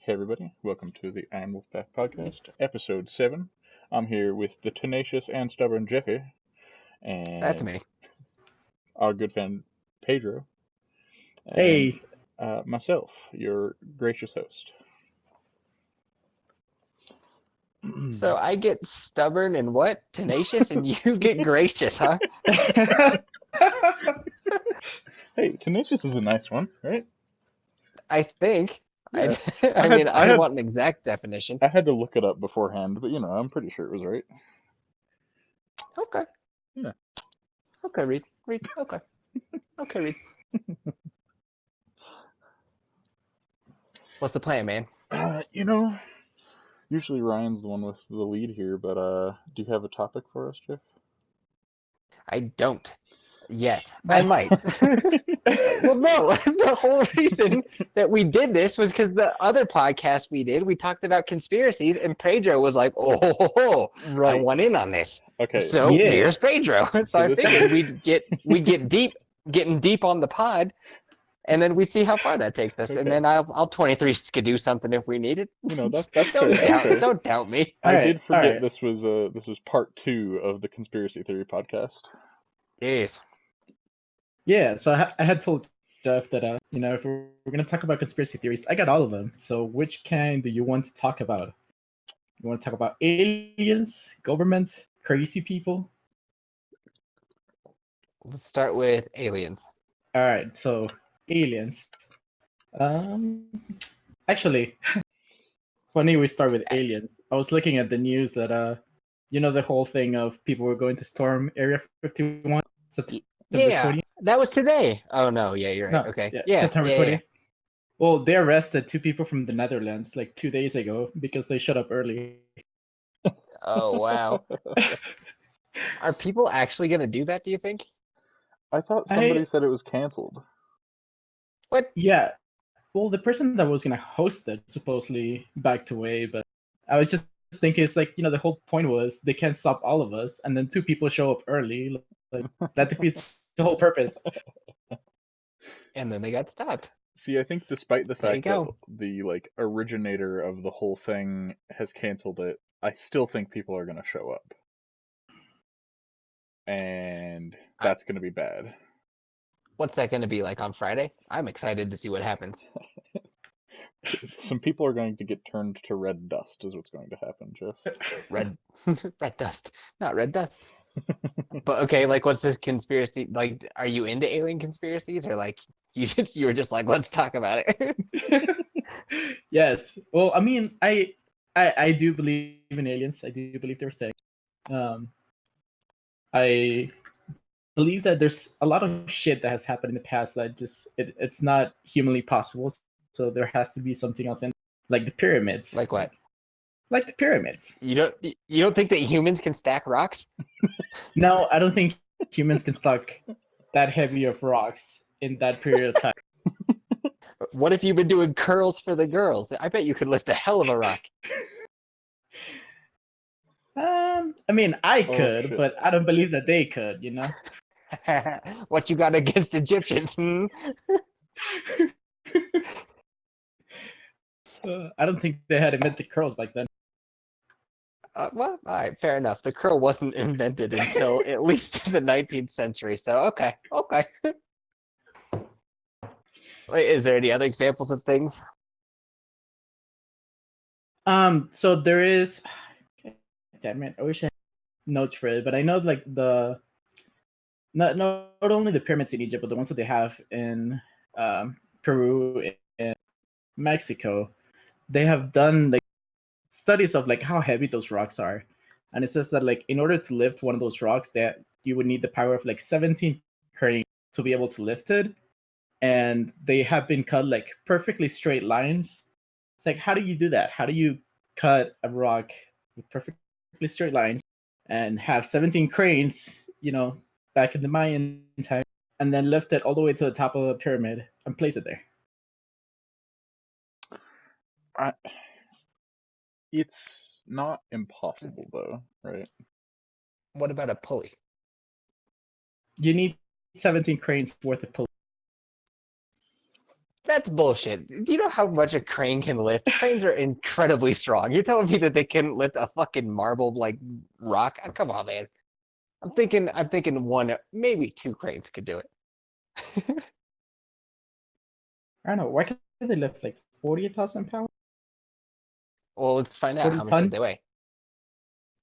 Hey everybody, welcome to the IronWolfpack podcast, episode 7. I'm here with the tenacious and stubborn Jeffy, That's and me. our good friend Pedro, and Hey, myself, your gracious host. So I get stubborn and what? Tenacious, and you get gracious, huh? Hey, tenacious is a nice one, right? I think. Yeah, I had mean, I I don't had want an exact definition. I had to look it up beforehand, but I'm pretty sure it was right. Okay. Yeah. Okay, Reed. Reed. Okay. Okay, Reed. What's the plan, man? Uh, you know, Usually Ryan's the one with the lead here, but do you have a topic for us, Jeff? I don't yet. I that's might. Well, no. The whole reason that we did this was because the other podcast we did, we talked about conspiracies, and Pedro was like, "Oh, I Right. want in on this." Okay, So yeah. here's Pedro. So so I this figured is we'd get getting deep on the pod, and then we see how far that takes us. And okay. then I'll 23 skidoo something if we need it. That's fair. That's fair. Don't doubt me. All I right, did all forget right. this was part 2 of the conspiracy theory podcast. Yes. Yeah, so I had told Jeff that if we're gonna talk about conspiracy theories, I got all of them. So which kind do you want to talk about? You want to talk about aliens, government, crazy people? Let's start with aliens. All right, so aliens. Um, actually, funny we start with aliens. I was looking at the news that the whole thing of people were going to storm Area 51 September Yeah, 20th. that was today. Oh no, yeah, you're right. No, Okay. yeah, Yeah, September yeah, yeah. 20th. Well, they arrested 2 people from the Netherlands like 2 days ago because they showed up early. Oh wow. Are people actually gonna do that, do you think? I thought somebody I said it was canceled. What? yeah. Well, the person that was gonna host it supposedly backed away, but I was just thinking it's like the whole point was they can't stop all of us, and then 2 people show up early. Like that defeats the whole purpose. And then they got stopped. See, I think despite the There you fact that go. the originator of the whole thing has canceled it, I still think people are going to show up. And I- that's going to be bad. What's that gonna be like on Friday? I'm excited to see what happens. Some people are going to get turned to red dust is what's going to happen, Jeff. Red red dust. Not red dust. But okay, like what's this conspiracy? Like, are you into alien conspiracies, or like you were just like, let's talk about it? Yes. Well, I mean, I do believe in aliens. I do believe they're a thing. Um, I believe that there's a lot of shit that has happened in the past that it's not humanly possible. So there has to be something else in, like the pyramids, Like what? like the pyramids. You don't think that humans can stack rocks? No, I don't think humans can stack that heavy of rocks in that period of time. What if you've been doing curls for the girls? I bet you could lift a hell of a rock. I mean, I Oh, could, shit. but I don't believe that they could. What you got against Egyptians? Hmm? I don't think they had invented curls back then. Well, all right, fair enough. The curl wasn't invented until at least the 19th century. So okay. Wait, is there any other examples of things? So there is. Damn it! I wish I had notes for it, but I know like not only the pyramids in Egypt, but the ones that they have in Peru and Mexico, they have done like studies of like how heavy those rocks are, and it says that like in order to lift one of those rocks, that you would need the power of like 17 cranes to be able to lift it, and they have been cut like perfectly straight lines. It's like, how do you do that? How do you cut a rock with perfectly straight lines and have 17 cranes, back in the Mayan time, and then lift it all the way to the top of the pyramid and place it there? I, it's not impossible, though, right? What about a pulley? You need 17 cranes worth of pull. That's bullshit. Do you know how much a crane can lift? Cranes are incredibly strong. You're telling me that they can lift a fucking marble like rock? Come on, man. I'm thinking one, maybe two cranes could do it. I don't know. Why can't they lift like 40,000 pounds? Well, let's find out 40 how much did ton? they weigh.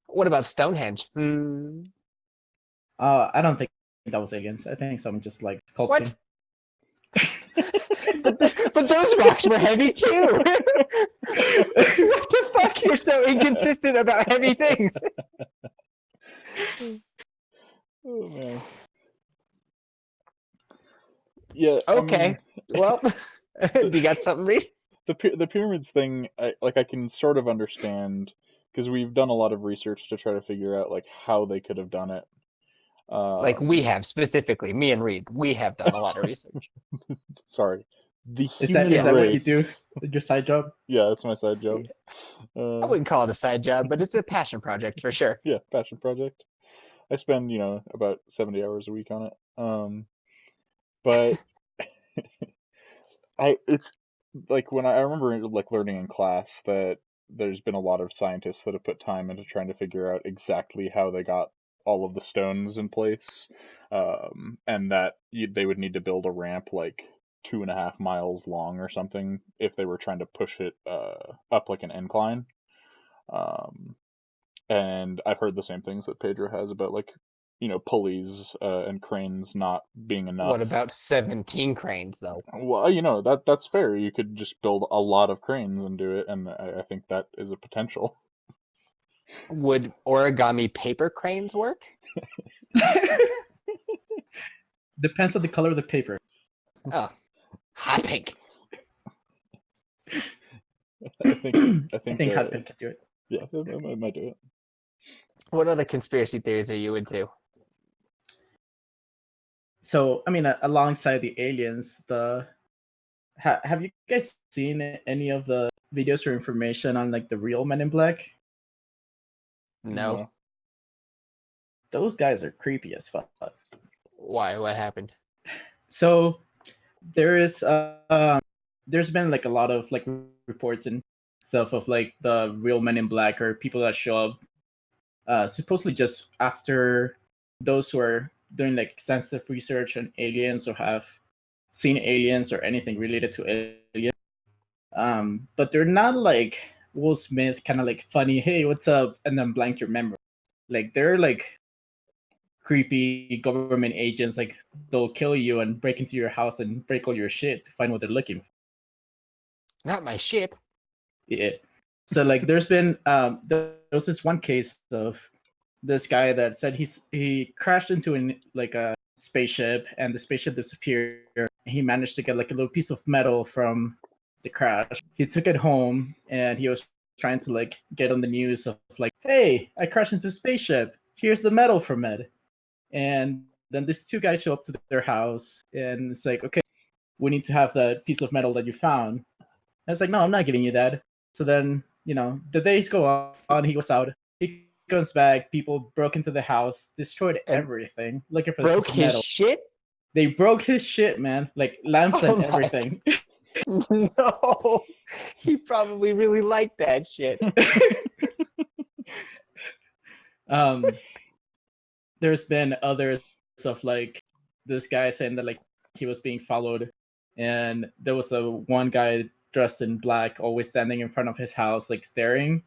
What about Stonehenge? I don't think that was aliens. I think someone just like sculpting. What? But those rocks were heavy too. What the fuck? You're so inconsistent about heavy things. Oh man. Yeah. Okay. I mean, Well, do you got something, Reed? the pyramids thing, I can sort of understand because we've done a lot of research to try to figure out like how they could have done it. Like we have specifically, me and Reed, we have done a lot of research. Sorry, the Is human that what you race. do? Your side job? Yeah, that's my side job. I wouldn't call it a side job, but it's a passion project for sure. Yeah, passion project. I spend about 70 hours a week on it. But it's like when I remember like learning in class that there's been a lot of scientists that have put time into trying to figure out exactly how they got all of the stones in place, and that they would need to build a ramp like 2.5 miles long or something if they were trying to push it up like an incline. And I've heard the same things that Pedro has about like pulleys and cranes not being enough. What about 17 cranes, though? Well, that's fair. You could just build a lot of cranes and do it, and I think that is a potential. Would origami paper cranes work? Depends on the color of the paper. Oh, hot pink. I think Hot Pink could do it. yeah, I might do it. What other conspiracy theories are you into? So, I mean, alongside the aliens, have you guys seen any of the videos or information on like the real Men in Black? No. Those guys are creepy as fuck. Why? What happened? So there's been like a lot of like reports and stuff of like the real Men in Black or people that show up supposedly just after those who are doing like extensive research on aliens or have seen aliens or anything related to aliens. But they're not like Will Smith kind of like funny, hey, what's up? And then blank your memory. Like they're like creepy government agents, like they'll kill you and break into your house and break all your shit to find what they're looking for. Not my shit. Yeah. So like there's been there was this one case of this guy that said he crashed into a spaceship and the spaceship disappeared. He managed to get like a little piece of metal from the crash. He took it home and he was trying to like get on the news of like, hey, I crashed into a spaceship. Here's the metal from it. And then these two guys show up to their house and it's like, okay, we need to have that piece of metal that you found. And it's like, no, I'm not giving you that. So then, the days go on, he goes out, he comes back, people broke into the house, destroyed And everything, looking for the broke piece of his metal. shit? They broke his shit, man. Like lamps Oh and my- everything. No. He probably really liked that shit. There's been others of like this guy saying that like he was being followed, and there was a one guy dressed in black always standing in front of his house like staring,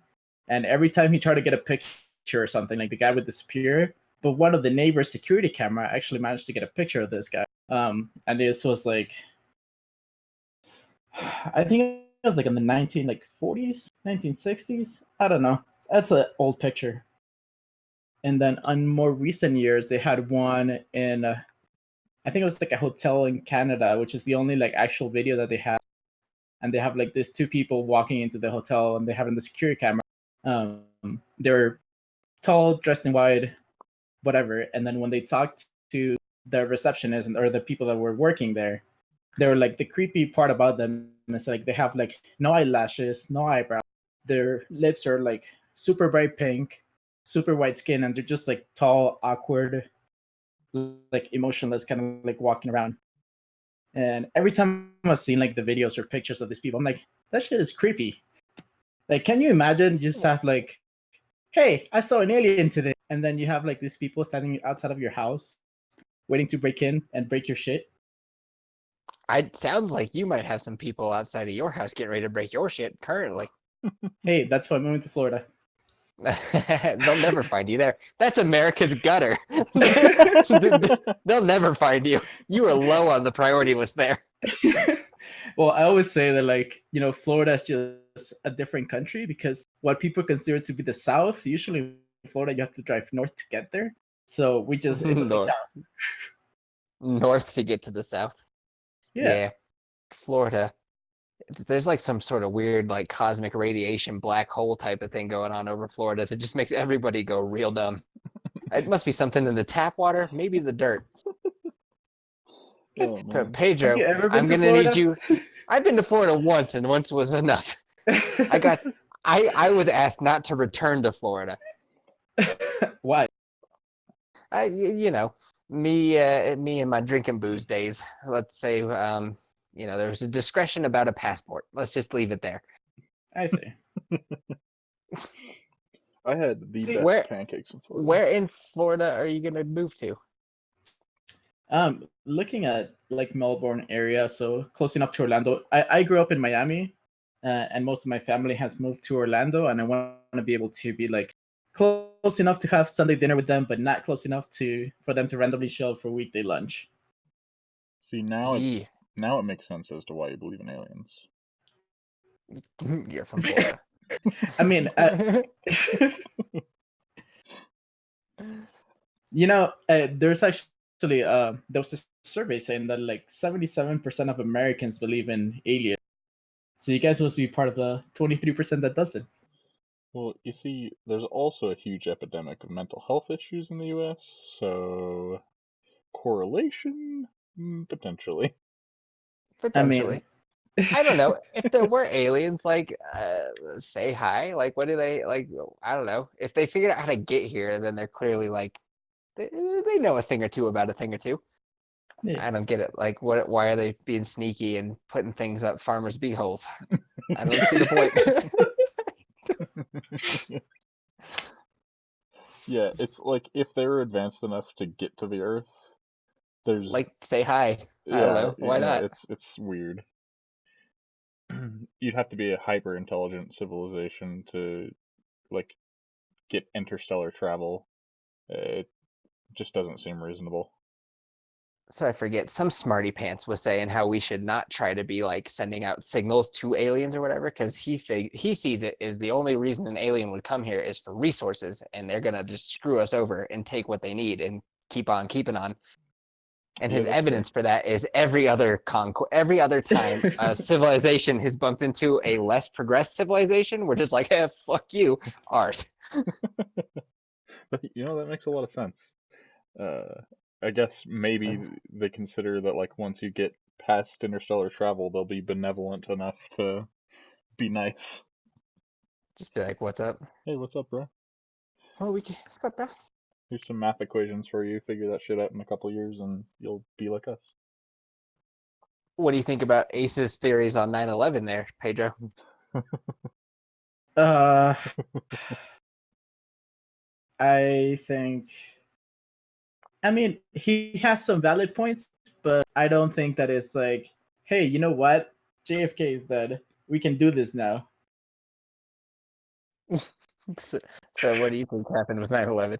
and every time he tried to get a picture or something, like the guy would disappear. But one of the neighbor's security camera actually managed to get a picture of this guy. And this was like, I think it was like in the 1940s, 1960s. I don't know. That's an old picture. And then on more recent years, they had one in, I think it was like a hotel in Canada, which is the only like actual video that they have. And they have like these two people walking into the hotel, and they have in the security camera. They're tall, dressed in white, whatever. And then when they talked to the receptionist or the people that were working there, they were like, the creepy part about them is like they have like no eyelashes, no eyebrows. Their lips are like super bright pink, super white skin, and they're just like tall, awkward, like emotionless, kind of like walking around. And every time I've seen like the videos or pictures of these people, I'm like, that shit is creepy. Like, can you imagine just have like, hey, I saw an alien today, and then you have like these people standing outside of your house, waiting to break in and break your shit. It sounds like you might have some people outside of your house getting ready to break your shit currently. Hey, that's why I'm moving to Florida. They'll never find you there. That's America's gutter. They'll never find you. You are low on the priority list there. Well, I always say that, like, Florida is just a different country because what people consider to be the South, usually in Florida, you have to drive north to get there. So it doesn't North, count. north to get to the south. Yeah. Yeah, Florida. There's like some sort of weird, like cosmic radiation black hole type of thing going on over Florida that just makes everybody go real dumb. It must be something in the tap water, maybe the dirt. Oh man. Have Pedro, you ever been I'm to gonna need Florida? you. I've been to Florida once, and once was enough. I was asked not to return to Florida. Why? You know, me and my drinking booze days. Let's say, there was a discretion about a passport. Let's just leave it there. I see. I had the See, best Where pancakes in Florida. where in Florida are you gonna move to? Looking at like Melbourne area, so close enough to Orlando. I grew up in Miami, and most of my family has moved to Orlando, and I want to be able to be like close enough to have Sunday dinner with them, but not close enough for them to randomly show up for weekday lunch. See, now Yee. it makes sense as to why you believe in aliens. You're from Florida. I mean, there's actually there was a survey saying that like 77% of Americans believe in aliens. So you guys must be part of the 23% that doesn't. Well, you see, there's also a huge epidemic of mental health issues in the U.S., so correlation? Potentially. I mean, Potentially. I don't know. If there were aliens, like, say hi. Like, what do they like? I don't know. If they figured out how to get here, then they're clearly like they know a thing or two about a thing or two. yeah. I don't get it. Like, what? Why are they being sneaky and putting things up farmers' beeholes? I don't see the point. Yeah, it's like if they're advanced enough to get to the Earth, there's Like, say hi. I don't yeah, know. Why not? it's weird. You'd have to be a hyper intelligent civilization to like get interstellar travel. It just doesn't seem reasonable. So I forget. Some smarty pants was saying how we should not try to be like sending out signals to aliens or whatever, because he sees it as the only reason an alien would come here is for resources, and they're gonna just screw us over and take what they need and keep on keeping on. And Yeah, his that's fair. evidence for that is every other time a civilization has bumped into a less progressed civilization, we're just like, hey, fuck you, ours. That makes a lot of sense. I guess maybe So they consider that like once you get past interstellar travel, they'll be benevolent enough to be nice. just be like, what's up? Hey, what's up, bro? Oh, what's up, bro? Here's some math equations for you. Figure that shit out in a couple years, and you'll be like us. What do you think about Ace's theories on 9/11 there, Pedro? uh, I think. I mean, he has some valid points, but I don't think that it's like, hey, you know what? JFK is dead. We can do this now. So what do you think happened with 9/11?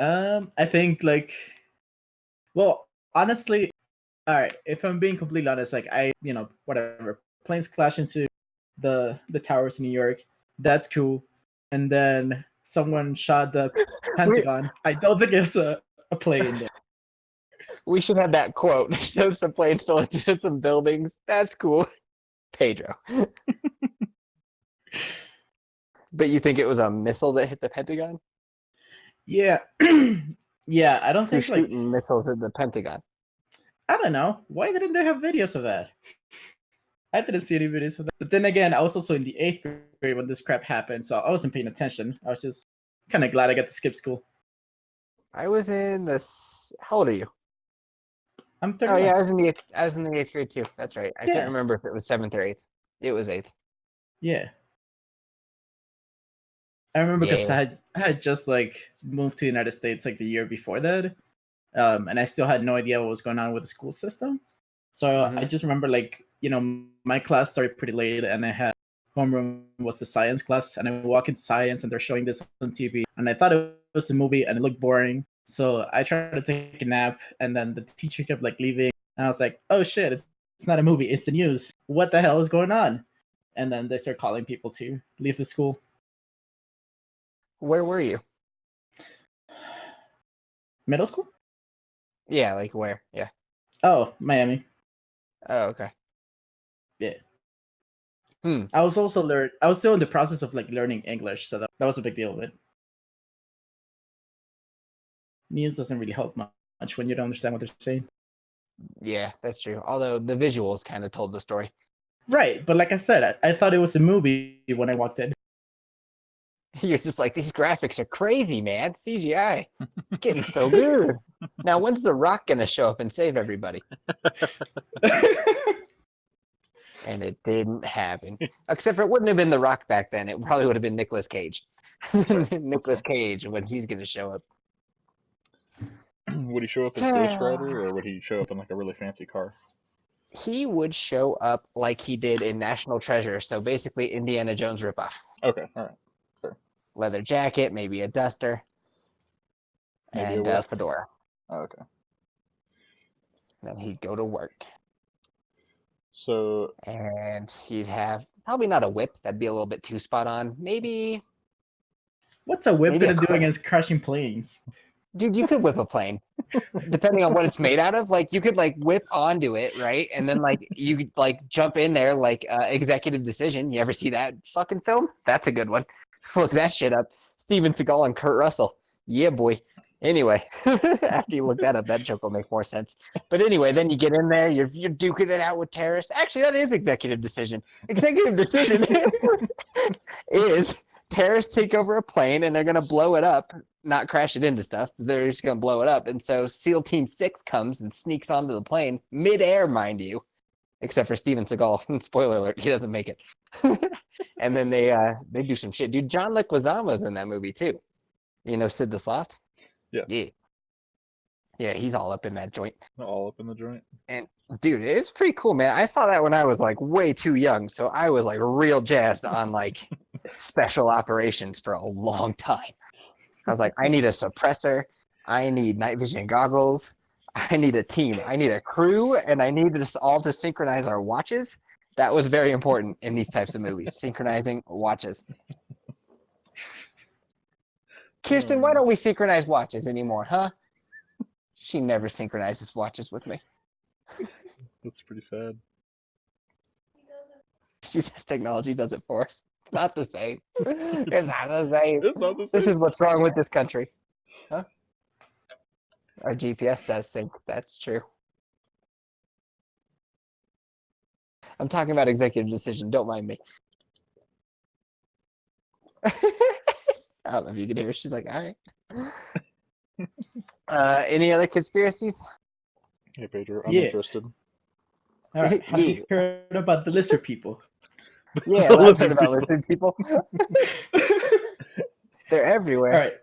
I think like, well, honestly, all right. If I'm being completely honest, like whatever, planes crash into the towers in New York. That's cool. And then someone shot the We, Pentagon. I don't think it's a play in there. we should have that quote. Show some planes fell into some buildings. That's cool. Pedro. But you think it was a missile that hit the Pentagon? Yeah, yeah. I don't Who's think like shooting missiles at the Pentagon? I don't know. Why didn't they have videos of that? I didn't see any videos of that. But then again, I was also in the 8th grade when this crap happened, so I wasn't paying attention. I was just kind of glad I got to skip school. I was in this. How old are you? I'm Oh 31. yeah, I was in the 8th grade too. That's right. I can't Yeah. remember if it was 7th or 8th. It was 8th. Yeah. I remember because Yeah. I had just like moved to the United States like the year before that, and I still had no idea what was going on with the school system. So I Hmm. just remember like my class started pretty late, and I had homeroom was the science class, and I walk into science, and they're showing this on TV, and I thought it was a movie, and it looked boring. So I tried to take a nap, and then the teacher kept like leaving, and I was like, oh shit, it's not a movie, it's the news. What the hell is going on? And then they start calling people to leave the school. Where were you? Middle school? Yeah, like where? Yeah. Oh, Miami. Oh, okay. Yeah. Hmm. I was also I was still in the process of like learning English, so that was a big deal of it. News doesn't really help much when you don't understand what they're saying. Yeah, that's true. Although the visuals kind of told the story. Right, but like I said, I thought it was a movie when I walked in. You're just like, these graphics are crazy, man. CGI. It's getting so good. Now, when's The Rock gonna show up and save everybody? And it didn't happen. Except for it wouldn't have been The Rock back then. It probably would have been Nicolas Cage. That's fair. That's Nicolas fair. Cage when he's gonna show up. Would he show up as Ghost Rider, or would he show up in like a really fancy car? He would show up like he did in National Treasure. So basically, Indiana Jones ripoff. Okay, all right, fair. Leather jacket, maybe a duster, Maybe a and whip. a fedora. Oh, okay. Then he'd go to work. So And he'd have probably not a whip. That'd be a little bit too spot on. What's a whip Maybe a gonna do crane. against crashing planes? Dude, you could whip a plane. Depending on what it's made out of, like you could like whip onto it, right? And then like you could like jump in there like Executive Decision. You ever see that fucking film? That's a good one. Look that shit up. Steven Seagal and Kurt Russell. Yeah, boy. Anyway, after you look that up, that joke will make more sense. But anyway, then you get in there, you're duking it out with terrorists. Actually, that is Executive Decision. Executive Decision is terrorists take over a plane and they're gonna blow it up, not crash it into stuff. They're just gonna blow it up. And so SEAL Team 6 comes and sneaks onto the plane, midair, mind you, except for Steven Seagal. Spoiler alert, he doesn't make it. And then they do some shit. Dude, John Leguizamo's in that movie too. You know Sid the Sloth? yes, Yeah. Yeah, he's all up in that joint. all up in the joint. And dude, it's pretty cool, man. I saw that when I was like way too young, so I was like real jazzed on like special operations for a long time. I was like, I need a suppressor, I need night vision goggles, I need a team, I need a crew, and I need us all to synchronize our watches. That was very important in these types of movies, synchronizing watches. Kirsten, why don't we synchronize watches anymore, huh? She never synchronizes watches with me. That's pretty sad. She says technology does it for us. Not the same. It's not the same. It's not the This same. is what's wrong with this country. Huh? Our GPS does sync. That's true. I'm talking about executive decision. Don't mind me. I don't know if you can hear. She's like, all right. Any other conspiracies? Hey Pedro, I'm Yeah. interested. All right. Have Yeah. you heard about the lizard people? Yeah, The well, I've heard lizard about people. lizard people. They're everywhere. All right.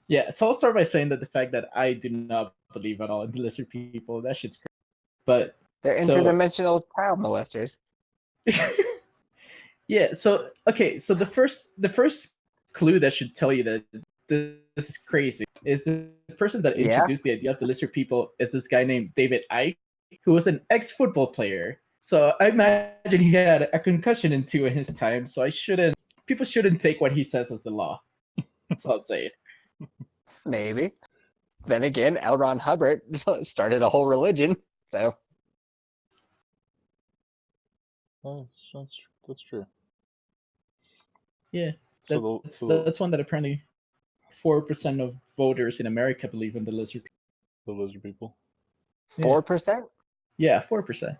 Yeah, so I'll start by saying that the fact that I do not believe at all in the lizard people, that shit's crazy. But They're so interdimensional child molesters. yeah, so okay, so the first clue that should tell you that this is crazy is the person that Yeah. introduced the idea of the lizard people is this guy named David Icke, who was an ex-football player. So I imagine he had a concussion in his time. So people shouldn't take what he says as the law. That's all I'm saying. Maybe. Then again, L. Ron Hubbard started a whole religion. So That's true. Yeah, So that's one that apparently 4% of voters in America believe in the lizard people. the lizard people. Yeah. 4%? Yeah, 4%.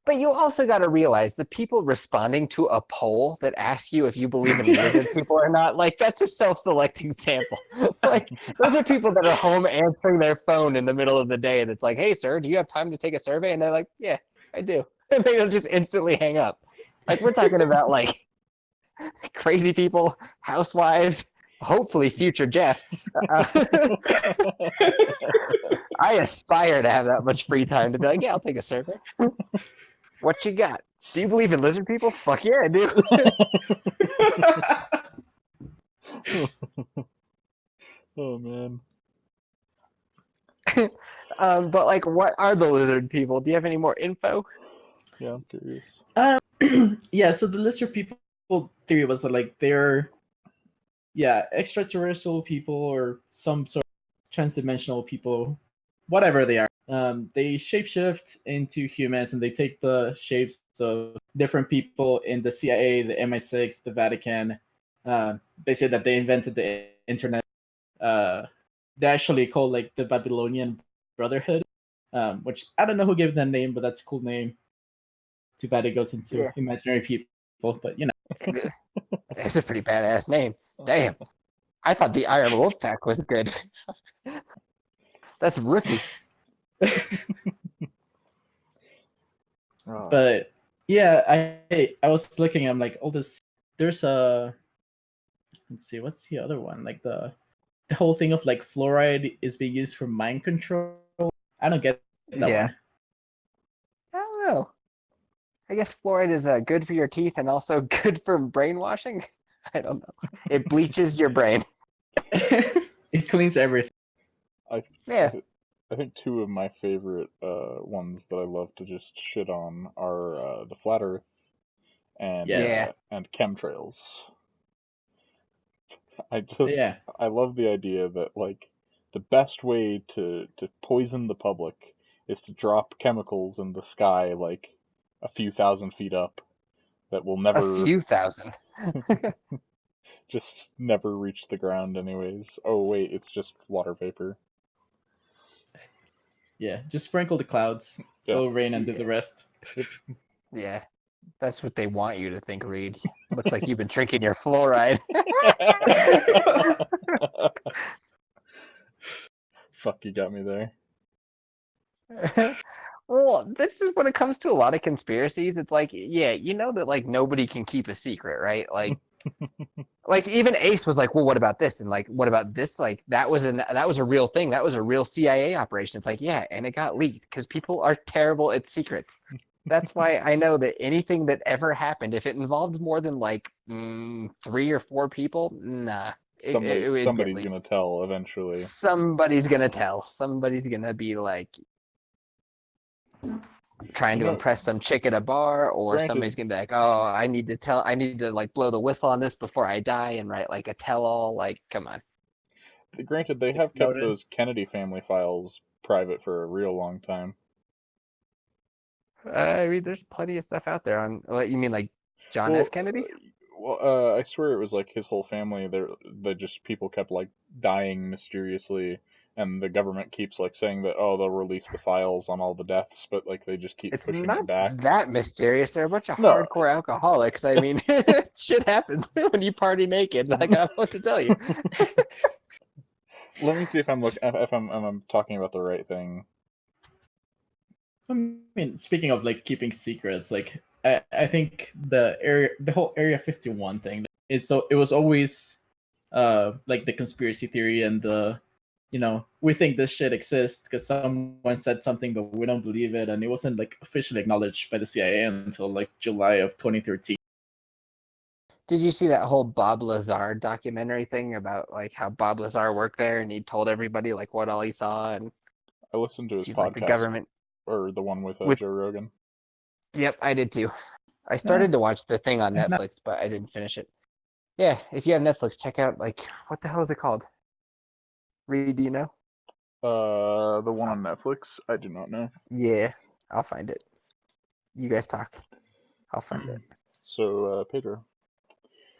But you also got to realize the people responding to a poll that asks you if you believe in lizard people or not, like that's a self-selecting sample. Like those are people that are home answering their phone in the middle of the day, and it's like, "Hey, sir, do you have time to take a survey?" And they're like, "Yeah, I do." And they don't just instantly hang up. Like we're talking about like crazy people, housewives, hopefully future Jeff. Uh, I aspire to have that much free time to be like, "Yeah, I'll take a survey." What you got? Do you believe in lizard people? Fuck yeah, I do. Oh man. But like, what are the lizard people? Do you have any more info? Yeah, I'm curious. Yeah, so the lizard people theory was that like they're extraterrestrial people or some sort of transdimensional people, whatever they are. They shapeshift into humans and they take the shapes of different people in the CIA, the MI6, the Vatican. They say that they invented the internet. They actually call like the Babylonian Brotherhood, which I don't know who gave that name, but that's a cool name. Too bad it goes into Yeah, imaginary people, but you know. that's a pretty badass name. Damn, I thought the IronWolfpack was good. That's rookie. Oh, But yeah, I was looking. I'm like, oh, this. There's a. Let's see, what's the other one? Like the whole thing of like fluoride is being used for mind control. I don't get that Yeah, one. I don't know. I guess fluoride is good for your teeth and also good for brainwashing. I don't know. It bleaches your brain. It cleans everything. I, Yeah, I, I think two of my favorite ones that I love to just shit on are the flat Earth Yes. yeah. and chemtrails. I just Yeah. I love the idea that like the best way to poison the public is to drop chemicals in the sky like a few thousand feet up that will A never few thousand. just never reach the ground anyways. Oh wait, it's just water vapor. Yeah. Just sprinkle the clouds. Yeah. It'll rain and do the Yeah, rest. Yep. yeah. That's what they want you to think, Reed. Looks like you've been drinking your fluoride. Fuck, you got me there. Well, this is when it comes to a lot of conspiracies. It's like, yeah, you know that like nobody can keep a secret, right? Like even Ace was like, well, what about this? And like, what about this? Like that was a real thing. That was a real CIA operation. It's like, yeah, and it got leaked because people are terrible at secrets. That's why I know that anything that ever happened, if it involved more than like 3 or 4 people, nah, it would get Somebody's leaked. gonna tell eventually. Somebody's gonna tell. Somebody's gonna be like trying You to know, impress some chick at a bar, or granted, somebody's gonna be like, "Oh, I need to like blow the whistle on this before I die," and write like a tell-all. Like, come on. they have kept Exploded. those Kennedy family files private for a real long time. I mean, there's plenty of stuff out there on. What you mean, like John Well, F. Kennedy? I swear it was like his whole family. They just people kept like dying mysteriously, and the government keeps like saying that oh they'll release the files on all the deaths, but like they just keep It's pushing not it back. that mysterious. They're a bunch of No, hardcore alcoholics. I mean, shit happens when you party naked. Like, I don't know what to tell you. let me see if I'm talking about the right thing. I mean, speaking of like keeping secrets, like I think the whole Area 51 thing, it was always like the conspiracy theory and the we think this shit exists because someone said something but we don't believe it, and it wasn't like officially acknowledged by the CIA until like July of 2013. Did you see that whole Bob Lazar documentary thing about like how Bob Lazar worked there and he told everybody like what all he saw, and I listened to his he's like the podcast government or the one with with Joe Rogan. Yep, I did too. I Yeah, started to watch the thing on I've not. Netflix, but I didn't finish it. Yeah, if you have Netflix, check out like what the hell is it called? Reed, do you know? The one on Netflix. I do not know. Yeah, I'll find it. You guys talk. I'll find it. So, Pedro,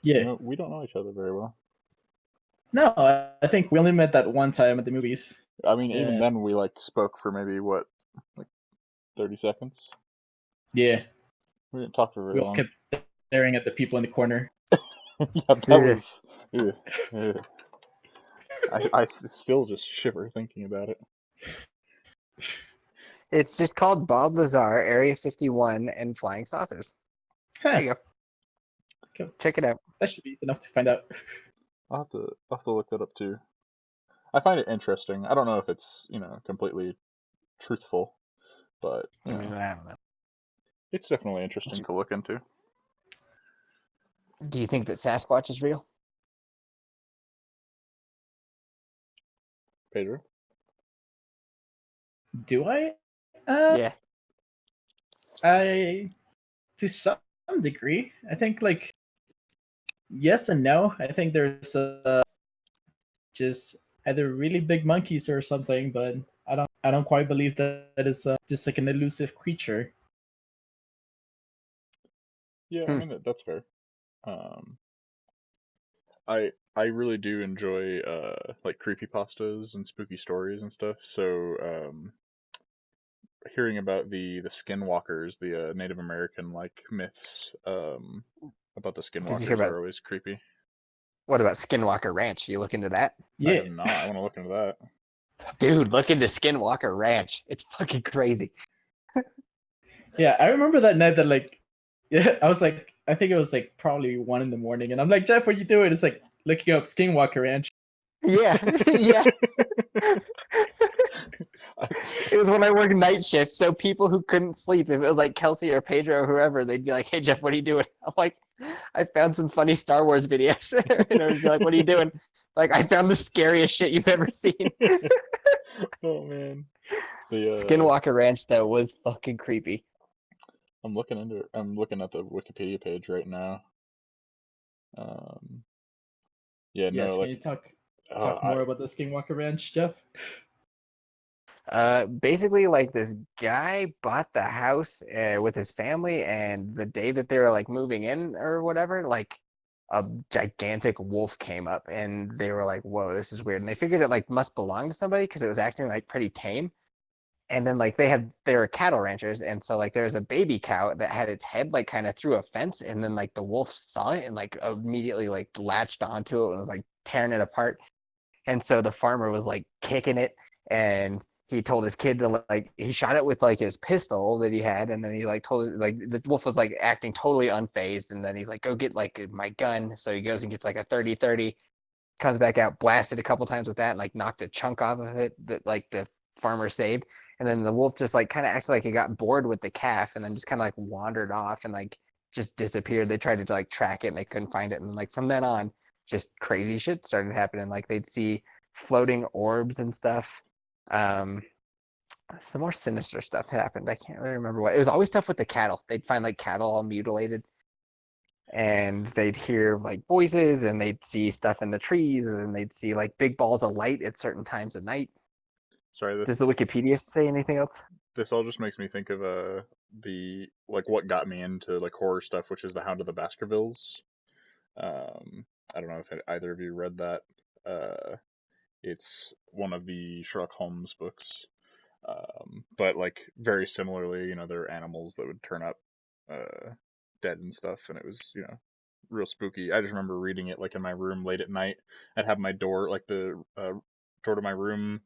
Yeah, we don't know each other very well. no, I think we only met that one time at the movies. I mean, even Uh, then, we like spoke for maybe what, like 30 seconds. Yeah, We didn't talk for we very all long. kept staring at the people in the corner. Yeah, that was. Ugh, ugh. I still just shiver thinking about it. It's just called Bob Lazar, Area 51, and Flying Saucers. There Huh. you go. Cool. Check it out. That should be easy enough to find out. I'll have to look that up too. I find it interesting. I don't know if it's completely truthful, but I don't know. it's definitely interesting to look into. Do you think that Sasquatch is real? Pedro. Do I? Yeah. I to some degree. I think like yes and no. I think there's just either really big monkeys or something, but I don't quite believe that it's just like an elusive creature. Yeah, I Hmm. mean that's fair. Um, I really do enjoy like creepypastas and spooky stories and stuff. So hearing about the skinwalkers, the Native American like myths about the Did you hear skinwalkers about are always creepy. what about Skinwalker Ranch? You look into that? I Yeah, have not. I want to look into that. Dude, look into Skinwalker Ranch. It's fucking crazy. yeah. I remember that night that like, yeah, I was like, I think it was like probably 1 in the morning, and I'm like, Jeff, what you doing? It's like looking up Skinwalker Ranch. Yeah, yeah. That's- It was when I worked night shift, so people who couldn't sleep, if it was like Kelsey or Pedro or whoever, they'd be like, "Hey Jeff, what are you doing?" I'm like, "I found some funny Star Wars videos," and I'd be like, "What are you doing?" Like, "I found the scariest shit you've ever seen." oh man, the Skinwalker Ranch though was fucking creepy. I'm looking into it. I'm looking at the Wikipedia page right now. Um, yeah, Yes, no, can you like talk I more about the Skinwalker Ranch, Jeff? Basically, like this guy bought the house with his family, and the day that they were like moving in or whatever, like a gigantic wolf came up, and they were like, "Whoa, this is weird." And they figured it like must belong to somebody because it was acting like pretty tame. And then like they were cattle ranchers, and so like there was a baby cow that had its head like kind of through a fence, and then like the wolf saw it and like immediately like latched onto it and was like tearing it apart. And so the farmer was like kicking it, and he told his kid to like he shot it with like his pistol that he had, and then he like told like the wolf was like acting totally unfazed, and then he's like, go get like my gun. So he goes and gets like a 30-30, comes back out, blasted a couple times with that, and like knocked a chunk off of it that like the farmer saved. And then the wolf just like kind of acted like he got bored with the calf, and then just kind of like wandered off and like just disappeared. They tried to like track it and they couldn't find it. And like from then on, just crazy shit started happening. Like they'd see floating orbs and stuff. Um, some more sinister stuff happened. I can't really remember what. It was always stuff with the cattle. They'd find like cattle all mutilated, and they'd hear like voices, and they'd see stuff in the trees, and they'd see like big balls of light at certain times of night. sorry, Does the Wikipedia say anything else? this all just makes me think of the like what got me into like horror stuff, which is the Hound of the Baskervilles. I don't know if either of you read that. Uh, it's one of the Sherlock Holmes books. But like very similarly, there are animals that would turn up uh, dead and stuff, and it was real spooky. I just remember reading it like in my room late at night. I'd have my door, like the door to my room,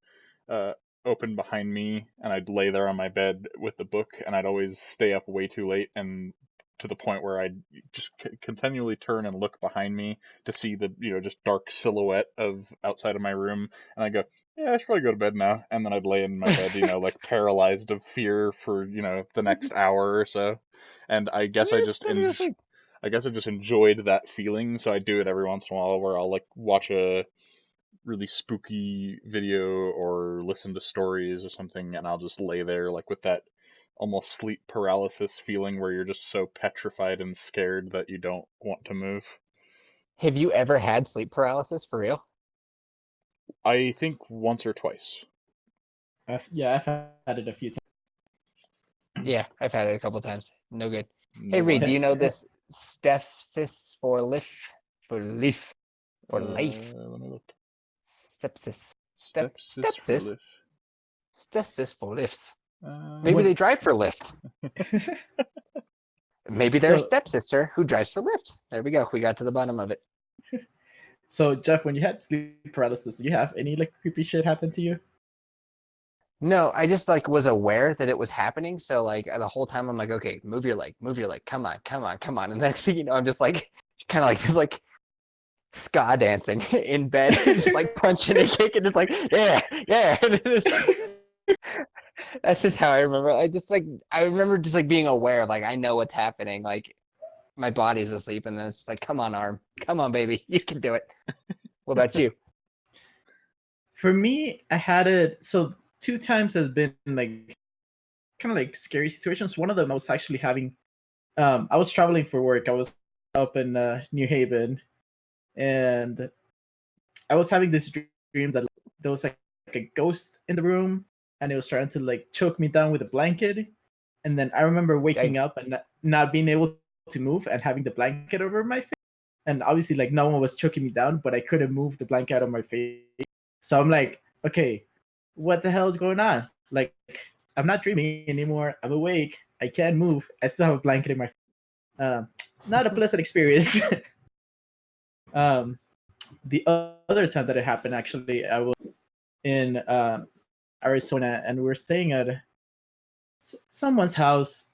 uh, open behind me, and I'd lay there on my bed with the book, and I'd always stay up way too late, and to the point where I'd just continually turn and look behind me to see the just dark silhouette of outside of my room, and I go, yeah, I should probably go to bed now. And then I'd lay in my bed, like paralyzed of fear for, the next hour or so. And I guess I just enjoyed that feeling. So I do it every once in a while where I'll like watch a really spooky video or listen to stories or something, and I'll just lay there like with that almost sleep paralysis feeling where you're just so petrified and scared that you don't want to move. Have you ever had sleep paralysis for real? I think once or twice. I've had it a few Yeah, I've had it a couple times. No good. Hey No Reed, do bueno. times. you know this stepsis for leaf for life? Let me look. Stepsis. Stepsis for Stepsis? lift. Stepsis for lifts. Maybe When- they drive for Lyft. Maybe they're a So, stepsister who drives for Lyft. There we go. We got to the bottom of it. so Jeff, when you had sleep paralysis, did you have any like creepy shit happen to you? No, I just like was aware that it was happening. So like the whole time I'm like, okay, move your leg, come on, come on, come on. And the next thing you know, I'm just like kind of like ska dancing in bed, just like punching and kicking, just like yeah, yeah. And it's like, that's just how I remember. I remember just like being aware of like I know what's happening. Like my body's asleep, and then it's like, come on, arm, come on, baby, you can do it. What about you? For me, I had it. So 2 times has been like kind of like scary situations. One of them I was actually having. I was traveling for work. I was up in New Haven, and I was having this dream that there was like a ghost in the room, and it was trying to like choke me down with a blanket. And then I remember waking Yikes. up and not being able to move and having the blanket over my face. And obviously, like no one was choking me down, but I couldn't move the blanket out of my face. So I'm like, okay, what the hell is going on? Like, I'm not dreaming anymore. I'm awake. I can't move. I still have a blanket in my. Not a pleasant experience. um, the other time that it happened, actually, I was in Arizona, and we were staying at someone's house,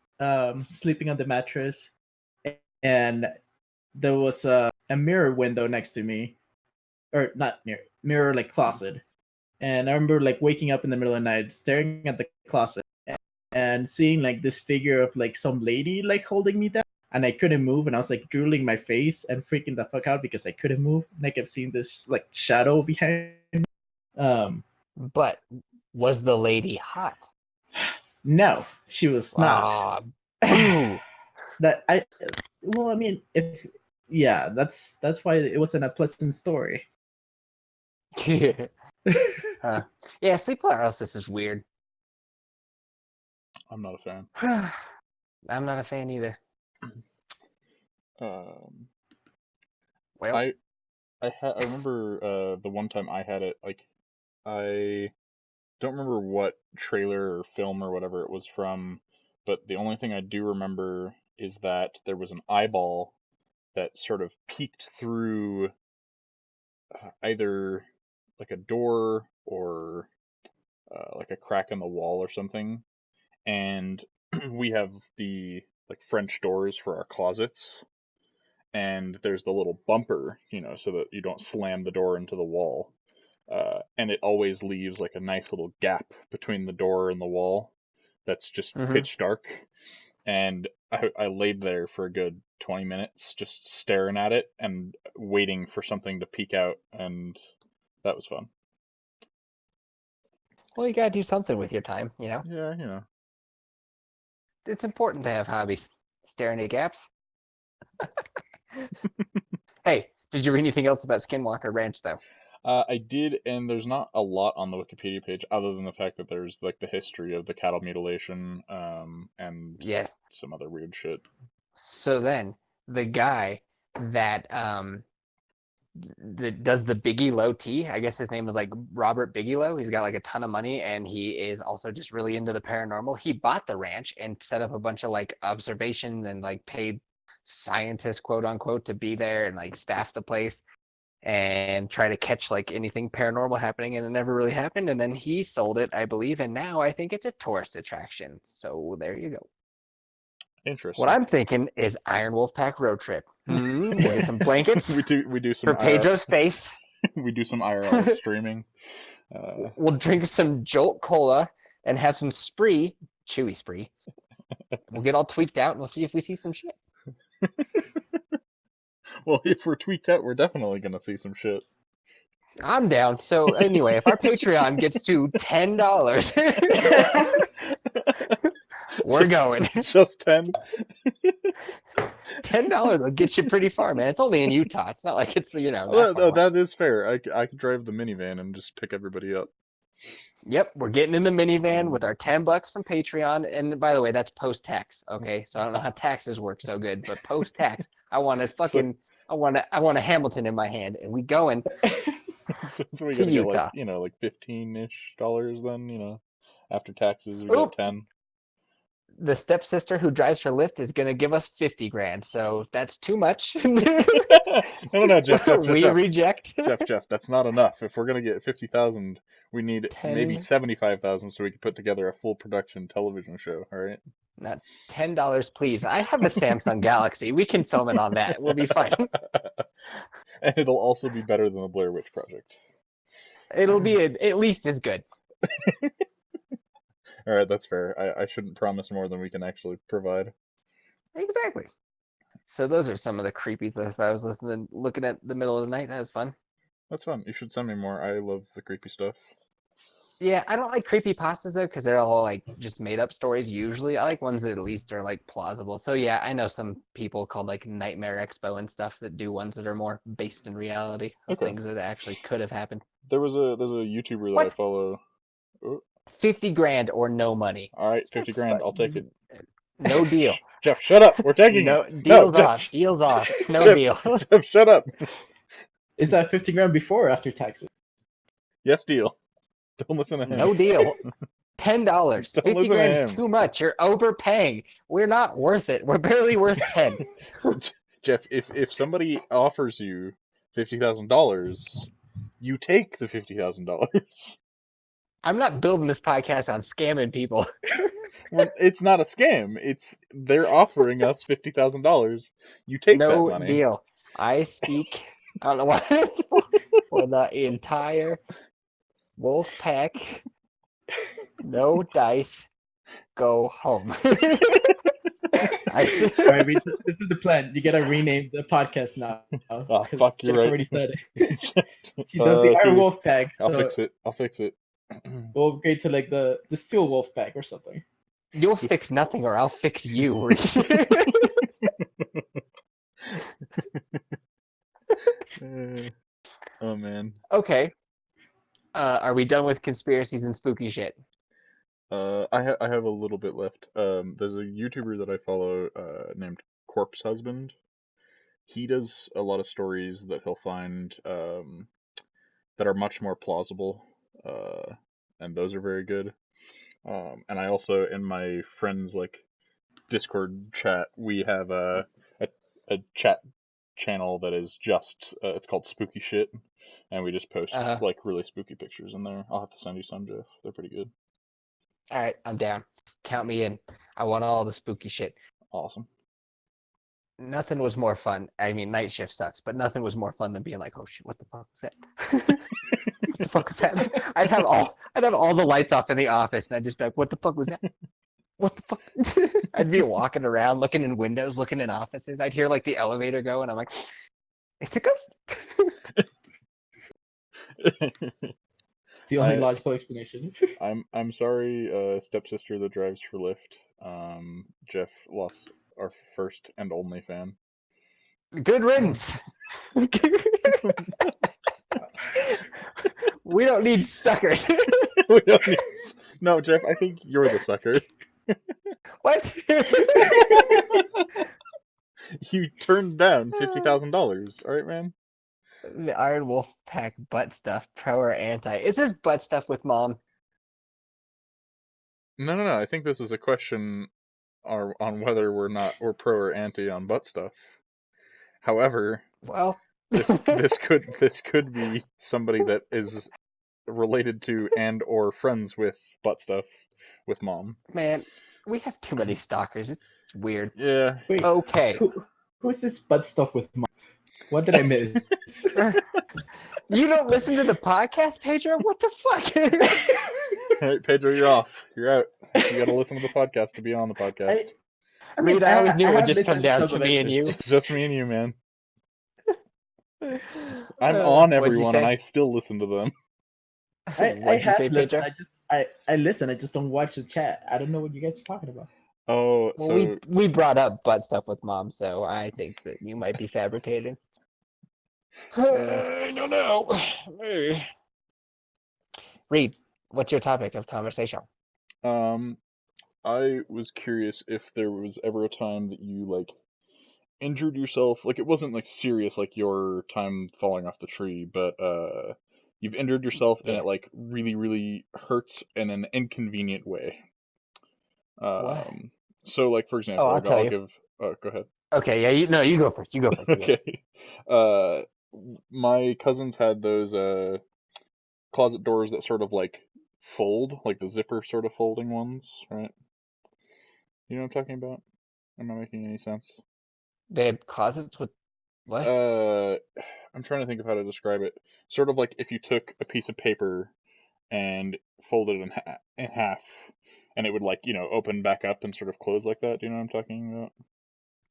sleeping on the mattress, and there was a mirror window next to me, or not mirror like closet. And I remember like waking up in the middle of the night, staring at the closet, and seeing like this figure of like some lady like holding me down, and I couldn't move, and I was like drooling my face and freaking the fuck out because I couldn't move, and I kept seeing this like shadow behind me. But was the lady hot? No, she was not. Ah, boo. That I Well, I mean, if yeah, that's why it wasn't a pleasant story. Yeah, sleep paralysis is weird. I'm not a fan. I'm not a fan either. Um, Well, I remember the one time I had it. Like, I don't remember what trailer or film or whatever it was from, but the only thing I do remember is that there was an eyeball that sort of peeked through either like a door or like a crack in the wall or something. And we have the like French doors for our closets, and there's the little bumper, so that you don't slam the door into the wall. And it always leaves like a nice little gap between the door and the wall that's just pitch dark. And I laid there for a good 20 minutes just staring at it and waiting for something to peek out, and that was fun. well, you gotta do something with your time, you know? Yeah. It's important to have hobbies. Staring at gaps. Hey, did you read anything else about Skinwalker Ranch, though? I did, and there's not a lot on the Wikipedia page other than the fact that there's like the history of the cattle mutilation, and Yes. some other weird shit. So then, the guy that does the Biggie Low tea, I guess his name is like Robert Bigelow. He's got like a ton of money, and he is also just really into the paranormal. He bought the ranch and set up a bunch of like observations and like paid scientists, quote unquote, to be there and like staff the place and try to catch like anything paranormal happening, and it never really happened. And then he sold it, I believe, and now I think it's a tourist attraction. So there you go. What Interesting. I'm thinking is Iron Wolfpack road trip. We'll get some blankets we do some for Pedro's face. we do some IRL streaming. We'll drink some Jolt Cola and have some Spree, chewy Spree. We'll get all tweaked out and we'll see if we see some shit. Well, if we're tweaked out, we're definitely gonna see some shit. I'm down. So anyway, if our Patreon gets to $10, we're going. Just 10. $10 will get you pretty far, man. It's only in Utah. It's not like it's that far No, away. that is fair. I could drive the minivan and just pick everybody up. Yep, we're getting in the minivan with our $10 from Patreon. And by the way, that's post-tax. Okay, so I don't know how taxes work so good, but post-tax, I want a Hamilton in my hand, and we going so we to gotta get like Utah. like $15-ish then. After taxes, we got Oop! 10. The stepsister who drives her Lyft is gonna give us 50 grand, so that's too much. No, We reject. Jeff, that's not enough. If we're gonna get 50,000, we need maybe 10, 75,000 so we can put together a full production television show. All right. not $10, please. I have a Samsung Galaxy. We can film it on that. We'll be fine. And it'll also be better than the Blair Witch Project. It'll be at least as good. All right, that's fair. I shouldn't promise more than we can actually provide. Exactly. So those are some of the creepy stuff I was looking at the middle of the night. That was fun. That's fun. You should send me more. I love the creepy stuff. Yeah, I don't like creepy pastas though, because they're all like just made up stories usually. I like ones that at least are like plausible. So yeah, I know some people called like Nightmare Expo and stuff that do ones that are more based in reality of Okay. things that actually could have happened. There's a YouTuber that I What? follow. Oh, 50 grand or no money. all right, 50 That's grand. I'll take it. no deal. Jeff, shut up. We're taking it. No No, deals Jeff. off. Deals off. No Jeff, deal. Jeff, shut up. Is that 50 grand before or after taxes? Yes, deal. Don't listen to him. No deal. $10. Don't 50 listen to grand's him. too much. You're overpaying. We're not worth it. We're barely worth 10. Jeff, if somebody offers you $50,000, you take the $50,000. I'm not building this podcast on scamming people. It's not a scam. They're offering us $50,000. You take that No money. deal. I speak, I don't know why, for the entire wolf pack. No dice. Go home. All right, this is the plan. You gotta rename the podcast now. Oh, Because fuck, you're Jeff right. already said it. He does the Iron Here, Wolf Pack. I'll So fix it. we'll upgrade to like the Steel Wolf Pack or something. You'll fix nothing or I'll fix you. Oh man. Okay. Are we done with conspiracies and spooky shit? I have a little bit left. There's a YouTuber that I follow named Corpse Husband. He does a lot of stories that he'll find that are much more plausible, and those are very good. And I also, in my friends like Discord chat, we have a chat channel that is just it's called Spooky Shit, and we just post Uh, like really spooky pictures in there. I'll have to send you some, Jeff. They're pretty good. all right, I'm down. Count me in. I want all the spooky shit. Awesome. Nothing was more fun. I mean, night shift sucks, but nothing was more fun than being like, "Oh shit, what the fuck was that? What the fuck was that?" I'd have all the lights off in the office, and I'd just be like, "What the fuck was that? What the fuck?" I'd be walking around, looking in windows, looking in offices. I'd hear like the elevator go, and I'm like, "It's a ghost." It's the only I- logical explanation. I'm sorry, stepsister that drives for Lyft. Jeff lost our first and only fan. Good riddance. We don't need suckers. We don't need... No, Jeff, I think you're the sucker. What? You turned down $50,000. All right, man. The Iron Wolf Pack butt stuff, pro or anti? Is this butt stuff with mom? No. I think this is a question on whether we're pro or anti on butt stuff. However, Well, this could be somebody that is related to and or friends with butt stuff with mom. man, we have too many stalkers. It's weird. Yeah. Wait, Okay. who's this butt stuff with mom? What did I miss? You don't listen to the podcast, Pedro? What the fuck? All right, Pedro, you're off. You're out. You got to listen to the podcast to be on the podcast. Reed, I always knew it would have just come listened down to some me and you. It's just me and you, man. I'm on What'd you everyone, and say? I still listen to them. I What'd you have say, listened. Pedro? I listen. I just don't watch the chat. I don't know what you guys are talking about. Oh, Well, so we brought up butt stuff with mom, so I think that you might be fabricating. I don't know. Maybe. Reed, what's your topic of conversation? I was curious if there was ever a time that you like injured yourself. Like it wasn't like serious, like your time falling off the tree, but You've injured yourself and Yeah. it like really, really hurts in an inconvenient way. What? So like for Oh, example, I'll tell I'll you. give. Oh, go ahead. Okay, yeah, you go first. You go first. You go first. Okay. Uh, my cousins had those closet doors that sort of like fold, like the zipper sort of folding ones, right? You know what I'm talking about? Am I making any sense? They had closets with what? Uh, I'm trying to think of how to describe it. Sort of like if you took a piece of paper and folded it in half, and it would like open back up and sort of close like that. Do you know what I'm talking about?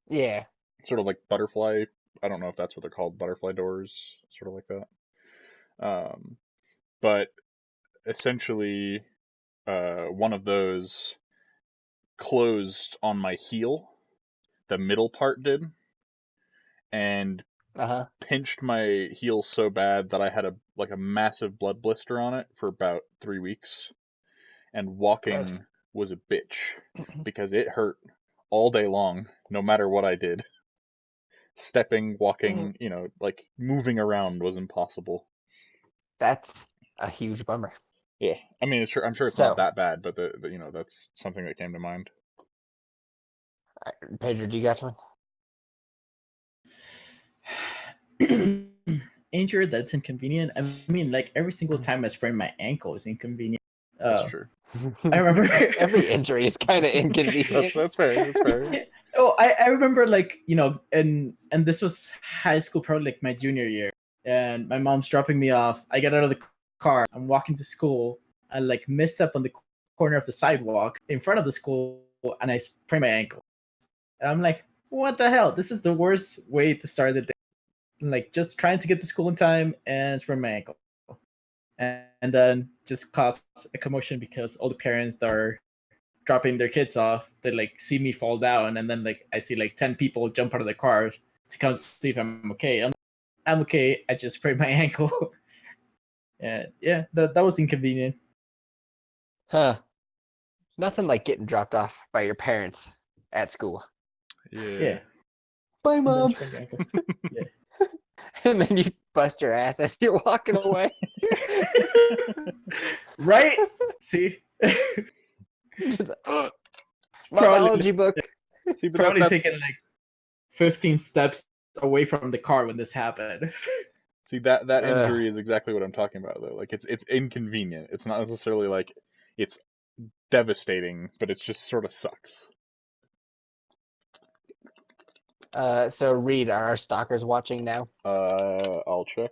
Yeah. Sort of like butterfly. I don't know if that's what they're called, butterfly doors, sort of like that. But essentially, one of those closed on my heel. The middle part did, and Uh-huh. pinched my heel so bad that I had a massive blood blister on it for about 3 weeks. And Gross. walking was a bitch because it hurt all day long, no matter what I did. Stepping, walking, like moving around was impossible. That's a huge bummer. Yeah, I mean, I'm sure it's not So, that bad, but that's something that came to mind. Pedro, do you got one? Injured that's inconvenient. I mean, like every single time I sprain my ankle is inconvenient. That's Uh, true. I remember Every injury is kind of inconvenient. That's fair. That's fair. Oh, I remember like and this was high school, probably like my junior year, and my mom's dropping me off. I get out of the car. I'm walking to school. I like misstep on the corner of the sidewalk in front of the school, and I sprain my ankle. And I'm like, what the hell? This is the worst way to start the day. Like just trying to get to school in time and sprain my ankle, and then just cause a commotion because all the parents that are dropping their kids off, they like see me fall down, and then like I see like 10 people jump out of the cars to come see if I'm okay. I'm okay. I just sprained my ankle. And yeah, that was inconvenient. Huh. Nothing like getting dropped off by your parents at school. Yeah. Yeah, Bye, and then Mom. sprained my ankle. Yeah. And then you bust your ass as you're walking away. Right? See, My it's probably biology book. See, but probably that's taking like 15 steps away from the car when this happened. see that Ugh. injury is exactly what I'm talking about though. Like it's inconvenient. It's not necessarily like it's devastating, but it just sort of sucks. So Reed, are our stalkers watching now? I'll check.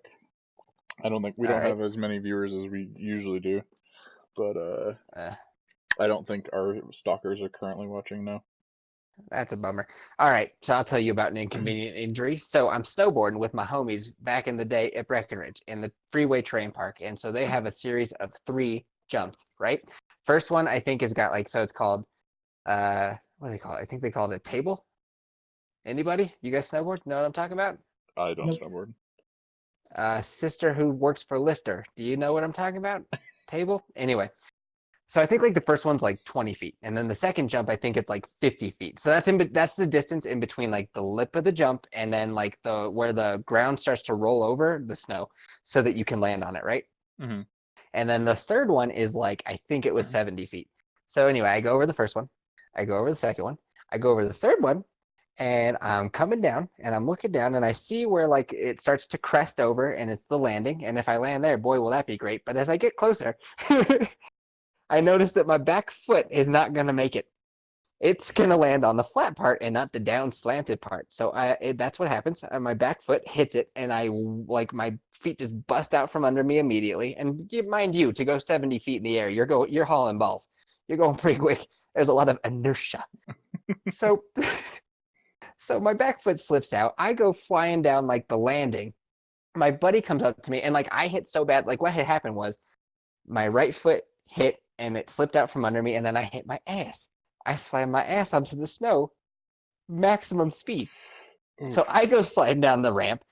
I don't think we All don't right. have as many viewers as we usually do, but Uh, I don't think our stalkers are currently watching now. that's a bummer. All right, so I'll tell you about an inconvenient injury. So I'm snowboarding with my homies back in the day at Breckenridge in the freeway train park, and so they have a series of 3 jumps. Right, first one I think has got like so it's called what do they call it? I think they call it a table. Anybody? You guys snowboard? Know what I'm talking about? I don't Nope. snowboard. Sister who works for Lifter. Do you know what I'm talking about? Table. Anyway, so I think like the first one's like 20 feet, and then the second jump I think it's like 50 feet. So that's the distance in between like the lip of the jump and then like the where the ground starts to roll over the snow, so that you can land on it, right? Mm-hmm. And then the third one is like I think it was 70 feet. So anyway, I go over the first one, I go over the second one, I go over the third one, and I'm coming down and I'm looking down and I see where like it starts to crest over and it's the landing. And if I land there, boy, will that be great. But as I get closer, I notice that my back foot is not going to make it. It's going to land on the flat part and not the down slanted part. So that's what happens. My back foot hits it and I like my feet just bust out from under me immediately. And mind you, to go 70 feet in the air, you're hauling balls. You're going pretty quick. There's a lot of inertia. So so my back foot slips out. I go flying down like the landing. My buddy comes up to me and like I hit so bad. Like what had happened was my right foot hit and it slipped out from under me, and then I hit my ass. I slammed my ass onto the snow, maximum speed. Oof. So I go sliding down the ramp.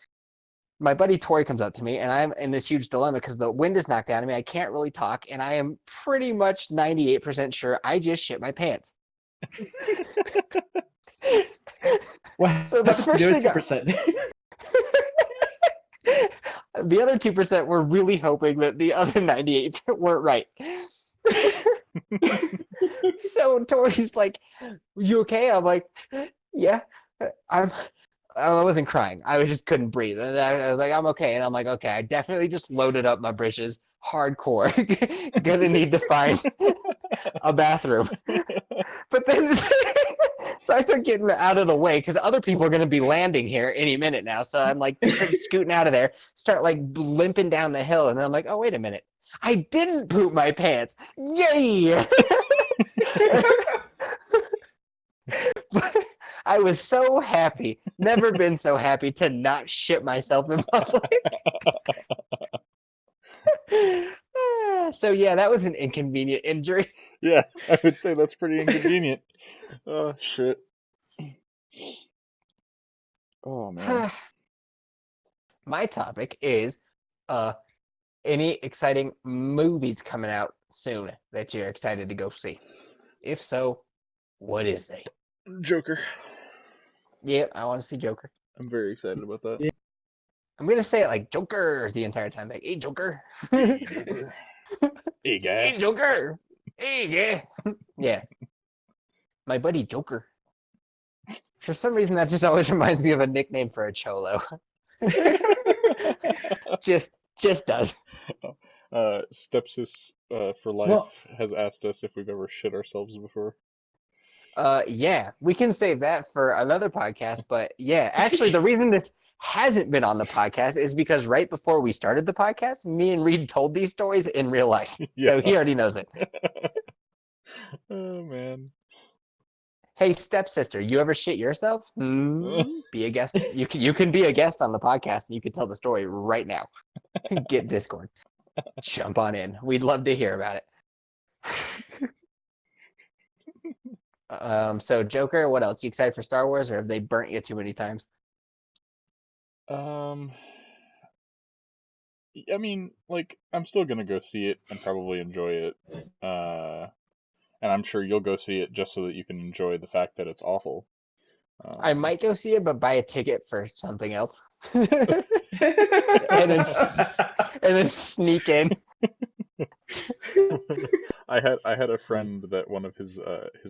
My buddy Tori comes up to me, and I'm in this huge dilemma because the wind is knocked down on me. I can't really talk, and I am pretty much 98% sure I just shit my pants. What So the happened to first the other thing 2%? The other 2% were really hoping that the other 98 weren't right. So Tori's like, "You okay?" I'm like, "Yeah, I'm." I wasn't crying. I just couldn't breathe. And I was like, "I'm okay." And I'm like, "Okay, I definitely just loaded up my britches hardcore. Gonna need to find a bathroom." But then, so I start getting out of the way because other people are going to be landing here any minute now. So I'm like scooting out of there, start like limping down the hill. And then I'm like, oh, wait a minute. I didn't poop my pants. Yay! I was so happy. Never been so happy to not shit myself in public. So yeah, that was an inconvenient injury. Yeah, I would say that's pretty inconvenient. Oh, shit. Oh, man. My topic is any exciting movies coming out soon that you're excited to go see? If so, what is they? Joker. Yeah, I want to see Joker. I'm very excited about that. Yeah. I'm gonna say it like Joker the entire time, like, "Hey, Joker." Hey, Joker. Hey, guy. Hey, Joker. Hey, yeah. Yeah, my buddy Joker. For some reason, that just always reminds me of a nickname for a cholo. just, just does. Stepsis for Life Well, has asked us if we've ever shit ourselves before. Yeah, we can save that for another podcast. But yeah, actually, the reason this hasn't been on the podcast is because right before we started the podcast, me and Reed told these stories in real life. Yeah. So he already knows it. Oh, man. Hey, stepsister, you ever shit yourself? Be a guest. You can be a guest on the podcast and you can tell the story right now. Get Discord. Jump on in. We'd love to hear about it. So Joker, what else? You excited for Star Wars, or have they burnt you too many times? I mean, like, I'm still gonna go see it and probably enjoy it. And I'm sure you'll go see it just so that you can enjoy the fact that it's awful. I might go see it, but buy a ticket for something else, and then sneak in. I had a friend that one of his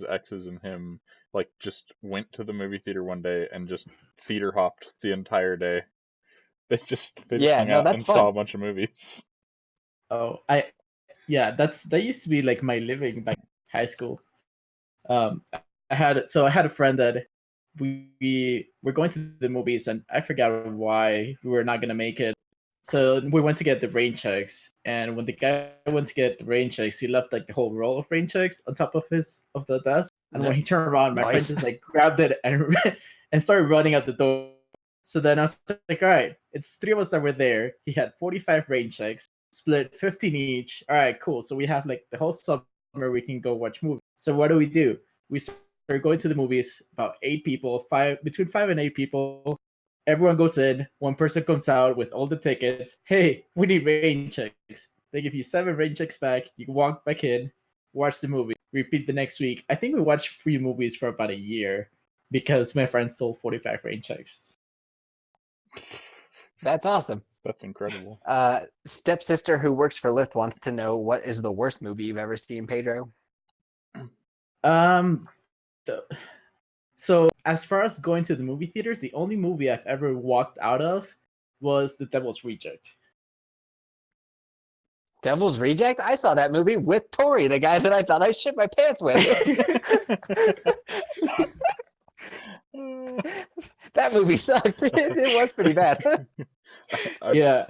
exes and him like just went to the movie theater one day and just theater hopped the entire day. They just Yeah, hung no, out that's and saw fun. a bunch of movies. oh, yeah, that used to be like my living back in high school. I had a friend that we were going to the movies, and I forgot why we were not gonna make it. So we went to get the rain checks, and when the guy went to get the rain checks, he left like the whole roll of rain checks on top of the desk. And when he turned around, my friend Nice. just like grabbed it and and started running out the door. So then I was like, all right, it's three of us that were there. He had 45 rain checks, split 15 each. All right, cool. So we have like the whole summer we can go watch movies. So what do? We start going to the movies, about 8 people, between 5 and 8 people. Everyone goes in. One person comes out with all the tickets. Hey, we need rain checks. They give you 7 rain checks back. You can walk back in, watch the movie, repeat the next week. I think we watched 3 movies for about a year because my friend stole 45 rain checks. That's awesome. That's incredible. Stepsister who works for Lyft wants to know what is the worst movie you've ever seen, Pedro? So as far as going to the movie theaters, the only movie I've ever walked out of was The Devil's Reject. Devil's Reject? I saw that movie with Tori, the guy that I thought I shit my pants with. That movie sucks. It was pretty bad. Yeah.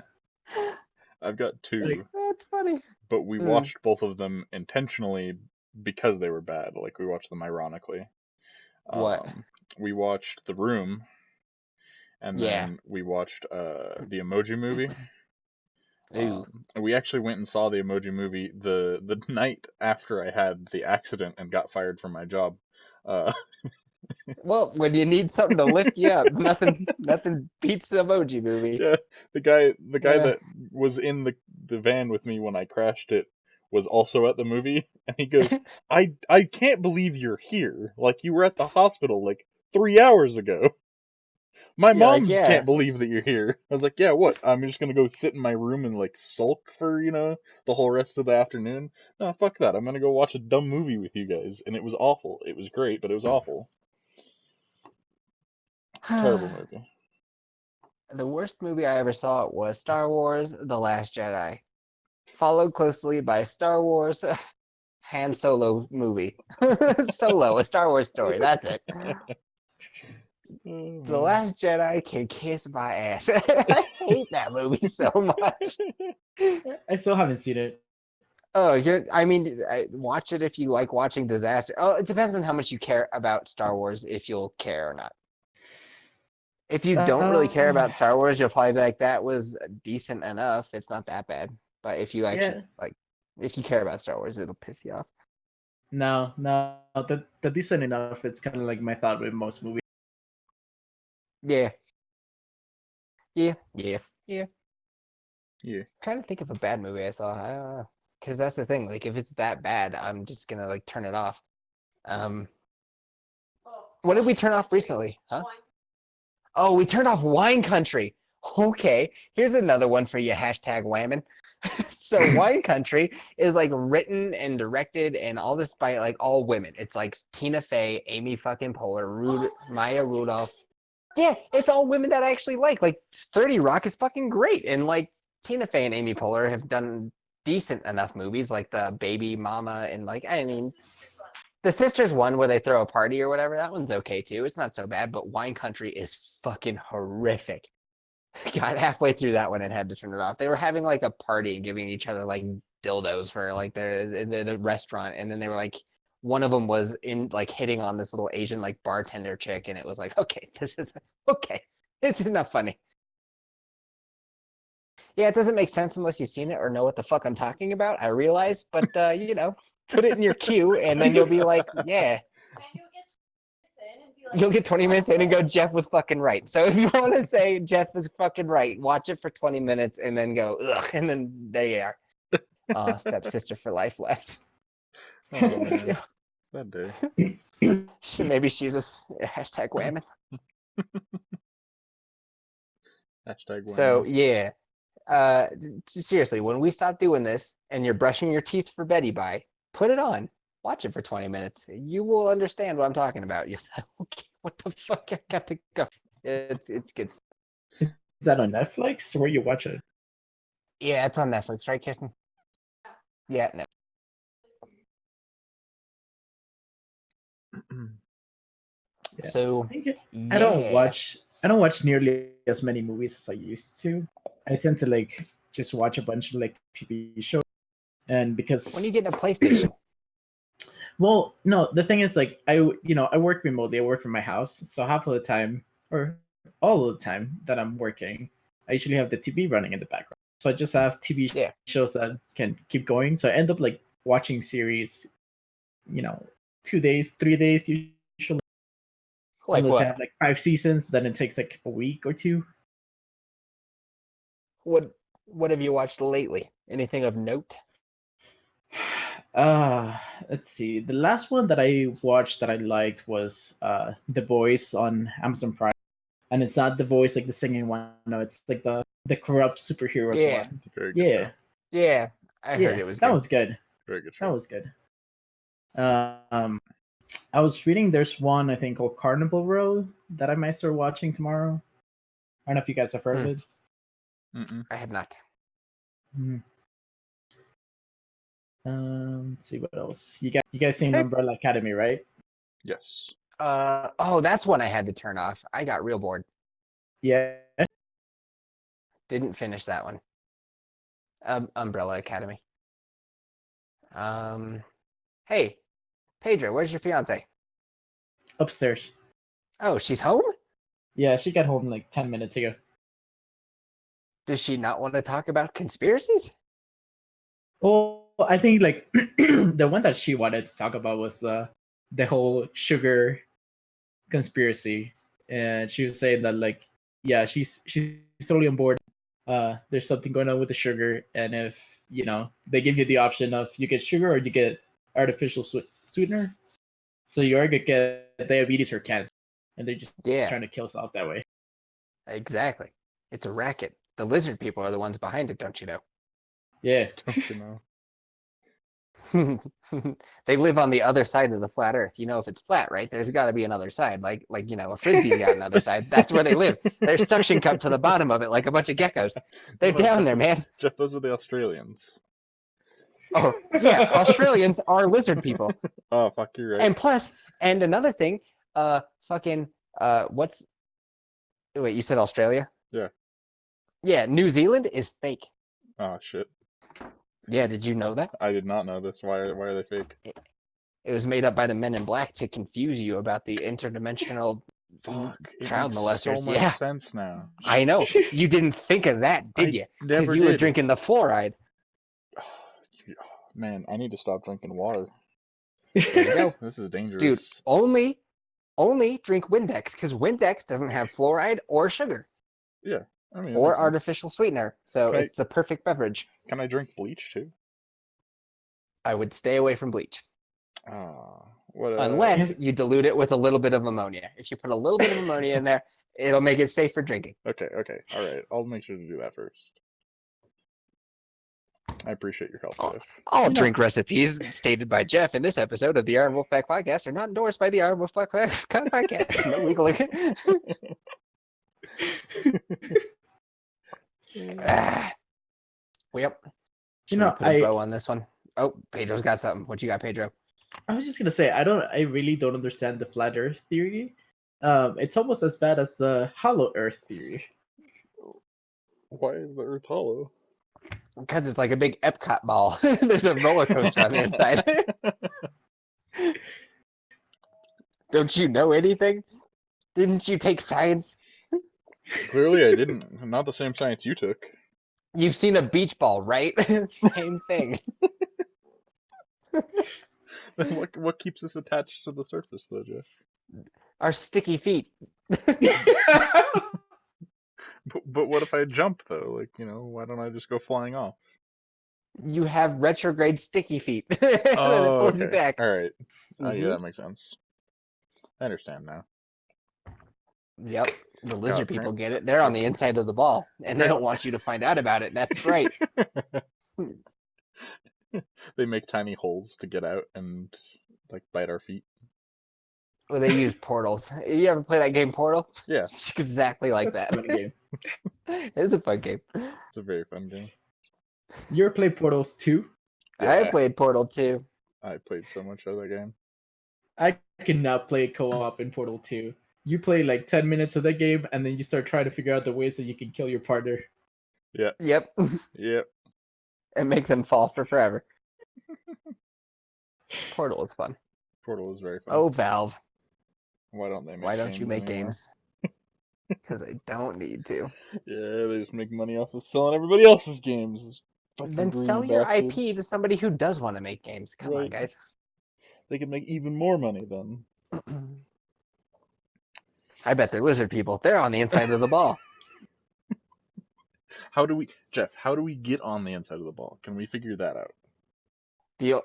I've got two, That's funny. but we watched both of them intentionally because they were bad. Like, we watched them ironically. What? We watched The Room, and Yeah. then we watched the Emoji Movie. Ooh. We actually went and saw the Emoji Movie the night after I had the accident and got fired from my job. Well, when you need something to lift you up, nothing beats the Emoji Movie. Yeah, the guy Yeah. that was in the van with me when I crashed it was also at the movie, and he goes, I can't believe you're here. Like, you were at the hospital like 3 hours ago. My You're like, mom yeah. can't believe that you're here. I was like, yeah, what? I'm just gonna go sit in my room and like sulk for, the whole rest of the afternoon? No, fuck that. I'm gonna go watch a dumb movie with you guys. And it was awful. It was great, but it was awful. Terrible movie. The worst movie I ever saw was Star Wars: The Last Jedi, followed closely by Star Wars Han Solo movie. Solo, a Star Wars story. That's it. Oh, The man. Last Jedi can kiss my ass. I hate that movie so much. I still haven't seen it. Oh, watch it if you like watching disaster. Oh, it depends on how much you care about Star Wars, if you'll care or not. If you don't really care Uh, about Star Wars, you'll probably be like, that was decent enough. It's not that bad. But if you actually yeah. if you care about Star Wars, it'll piss you off. No. The decent enough. It's kind of like my thought with most movies. Yeah. Yeah. Yeah. Trying to think of a bad movie I saw. I don't know. Because that's the thing. Like, if it's that bad, I'm just gonna like turn it off. What did we turn off recently? Huh? Oh, we turned off Wine Country. Okay, here's another one for you. Hashtag whammon. So Wine Country is like written and directed and all this by like all women. It's like Tina Fey, Amy fucking Poehler, Maya Rudolph. Yeah, it's all women that I actually like. Like 30 Rock is fucking great, and like Tina Fey and Amy Poehler have done decent enough movies, like the Baby Mama and like the Sisters one where they throw a party or whatever. That one's okay too. It's not so bad, but Wine Country is fucking horrific. Got halfway through that one and had to turn it off. They were having like a party and giving each other like dildos for like the restaurant, and then they were like, one of them was in like hitting on this little Asian like bartender chick, and it was like, okay, this is not funny. Yeah, it doesn't make sense unless you've seen it or know what the fuck I'm talking about. I realize, but put it in your queue, and then you'll be like, yeah. You'll get 20 minutes in and go, Jeff was fucking right. So if you want to say Jeff was fucking right, watch it for 20 minutes and then go, ugh, and then there you are. Stepsister for life left. Oh, man. That day. Maybe she's a hashtag whammon. Hashtag So whammon. yeah, seriously, when we stop doing this and you're brushing your teeth for Betty by, put it on. Watch it for 20 minutes. You will understand what I'm talking about. You're like, okay, what the fuck? I got to go. It's good. Is that on Netflix? Where you watch it? Yeah, it's on Netflix, right, Kirsten? Yeah, no. Yeah. So I don't yeah. watch. I don't watch nearly as many movies as I used to. I tend to like just watch a bunch of like TV shows, and When are you because getting a place to do? well, no, the thing is like I work remotely. I work from my house, so half of the time or all of the time that I'm working, I usually have the TV running in the background. So I just have TV Yeah. shows that can keep going. So I end up like watching series, 2 days, 3 days usually. Like Unless they what? have like 5 seasons, then it takes like a week or two. What have you watched lately? Anything of note? Let's see. The last one that I watched that I liked was The Voice on Amazon Prime. And it's not The Voice like the singing one. No, it's like the corrupt superheroes Yeah. one. Very good Yeah. show. Yeah. I heard Yeah. it was That good. was good. Very good That show. was good. I was reading there's one I think called Carnival Row that I might start watching tomorrow. I don't know if you guys have heard of it. Mm-mm. I have not. Mhm. Let's see what else. You guys seen Umbrella Academy, right? Yes. That's one I had to turn off. I got real bored. Yeah. Didn't finish that one. Umbrella Academy. Hey, Pedro, where's your fiance? Upstairs. Oh, she's home? Yeah, she got home like 10 minutes ago. Does she not want to talk about conspiracies? Well, I think like the one that she wanted to talk about was the whole sugar conspiracy, and she was saying that like yeah, she's totally on board. There's something going on with the sugar, and if they give you the option of you get sugar or you get artificial sweetener, so you're gonna get diabetes or cancer, and they're just Yeah. trying to kill us off that way. Exactly. It's a racket. The lizard people are the ones behind it, don't you know? Yeah. Don't you know? They live on the other side of the flat Earth. You know, if it's flat, right? There's got to be another side. Like a frisbee's got another side. That's where they live. They're suction cupped to the bottom of it like a bunch of geckos. They're No, down Jeff, there, man. Jeff, those are the Australians. Oh yeah, Australians are lizard people. Oh, fuck, you're right. And plus, and another thing, fucking, what's? Wait, you said Australia? Yeah. Yeah, New Zealand is fake. Oh, shit. Yeah, did you know that? I did not know this. Why are they fake? It was made up by the Men in Black to confuse you about the interdimensional Fuck, it child makes so molesters. much Yeah, sense now. I know. You didn't think of that, did I you? Because never you were did. drinking the fluoride. Man, I need to stop drinking water. There you go. This is Dude, dangerous. only drink Windex because Windex doesn't have fluoride or sugar Yeah, I mean, it or makes sense. artificial sweetener. So Can I- it's the perfect beverage. Can I drink bleach too? I would stay away from bleach. What Unless you dilute it with a little bit of ammonia. If you put a little bit of ammonia in there, it'll make it safe for drinking. Okay, all right. I'll make sure to do that first. I appreciate your help, Jeff. All drink recipes stated by Jeff in this episode of the IronWolfpack podcast are not endorsed by the IronWolfpack podcast. No legal. Yep. Should we put a bow on this one? Oh, Pedro's got something. What you got, Pedro? I was just gonna say, I really don't understand the flat Earth theory. It's almost as bad as the hollow Earth theory. Why is the Earth hollow? Because it's like a big Epcot ball. There's a roller coaster on the inside. Don't you know anything? Didn't you take science? Clearly, I didn't. Not the same science you took. You've seen a beach ball, right? Same thing. Then what keeps us attached to the surface, though, Jeff? Our sticky feet. But what if I jump though? Like, why don't I just go flying off? You have retrograde sticky feet. And then it pulls you Okay. back. All right. Yeah, Mhm. that makes sense. I understand now. Yep. The lizard God, people get it. They're on the inside of the ball, and they don't want you to find out about it. That's right. They make tiny holes to get out and like bite our feet. Well, they use portals. You ever play that game Portal? Yeah, It's exactly like That's that. a fun game. It's a fun game. it's a very fun game. You ever play Portals 2? I Yeah. played Portal 2. I played so much of that game. I cannot play co-op in Portal 2. You play like 10 minutes of that game, and then you start trying to figure out the ways that you can kill your partner. Yeah. Yep. Yep. And make them fall for forever. Portal is fun. Portal is very fun. Oh, Valve. Why don't they make Why don't you make anymore? games? Because I don't need to. Yeah, they just make money off of selling everybody else's games. Then sell your IP to somebody who does want to make games. Come on, Right. guys. They could make even more money then. I bet they're lizard people. They're on the inside of the ball. Jeff, how do we get on the inside of the ball? Can we figure that out?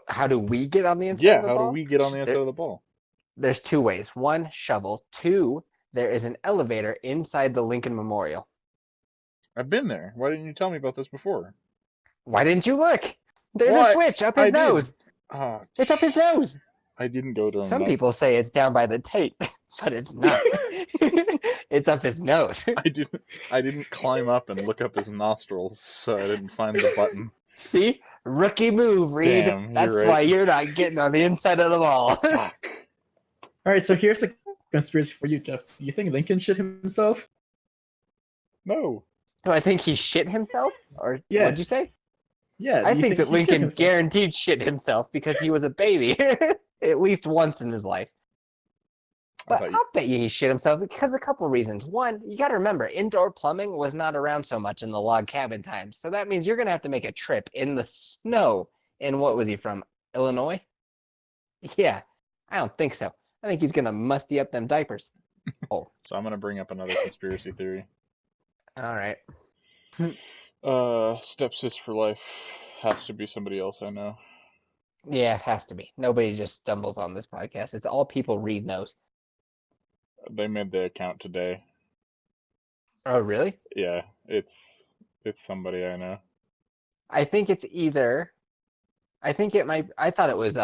How do we get on the inside Yeah, of the how ball? do we get on the inside of the ball? There's two ways. One, shovel. Two, there is an elevator inside the Lincoln Memorial. I've been there. Why didn't you tell me about this before? Why didn't you look? There's What? a switch up his nose. It's up his nose. I didn't go during Some night. people say it's down by the tape, but it's not. It's up his nose. I didn't climb up and look up his nostrils, so I didn't find the button. See? Rookie move, Reed. Damn, That's you're right. why you're not getting on the inside of the ball. Fuck. All right, so here's a conspiracy for you, Jeff. Do you think Lincoln shit himself? No. Do I think he shit himself? Or Yeah. what'd you say? Yeah. I you think that he shit Lincoln himself? guaranteed shit himself because he was a baby at least once in his life. But I'll bet you he shit himself because a couple reasons. One, you got to remember, indoor plumbing was not around so much in the log cabin times. So that means you're going to have to make a trip in the snow. And what was he from? Illinois? Yeah, I don't think so. I think he's going to musty up them diapers. Oh. So I'm going to bring up another conspiracy theory. All right. Stepsis for life has to be somebody else I know. Yeah, it has to be. Nobody just stumbles on this podcast. It's all people Reed knows. They made the account today. Oh, really? Yeah, it's somebody I know. I think it's either. I think it might. I thought it was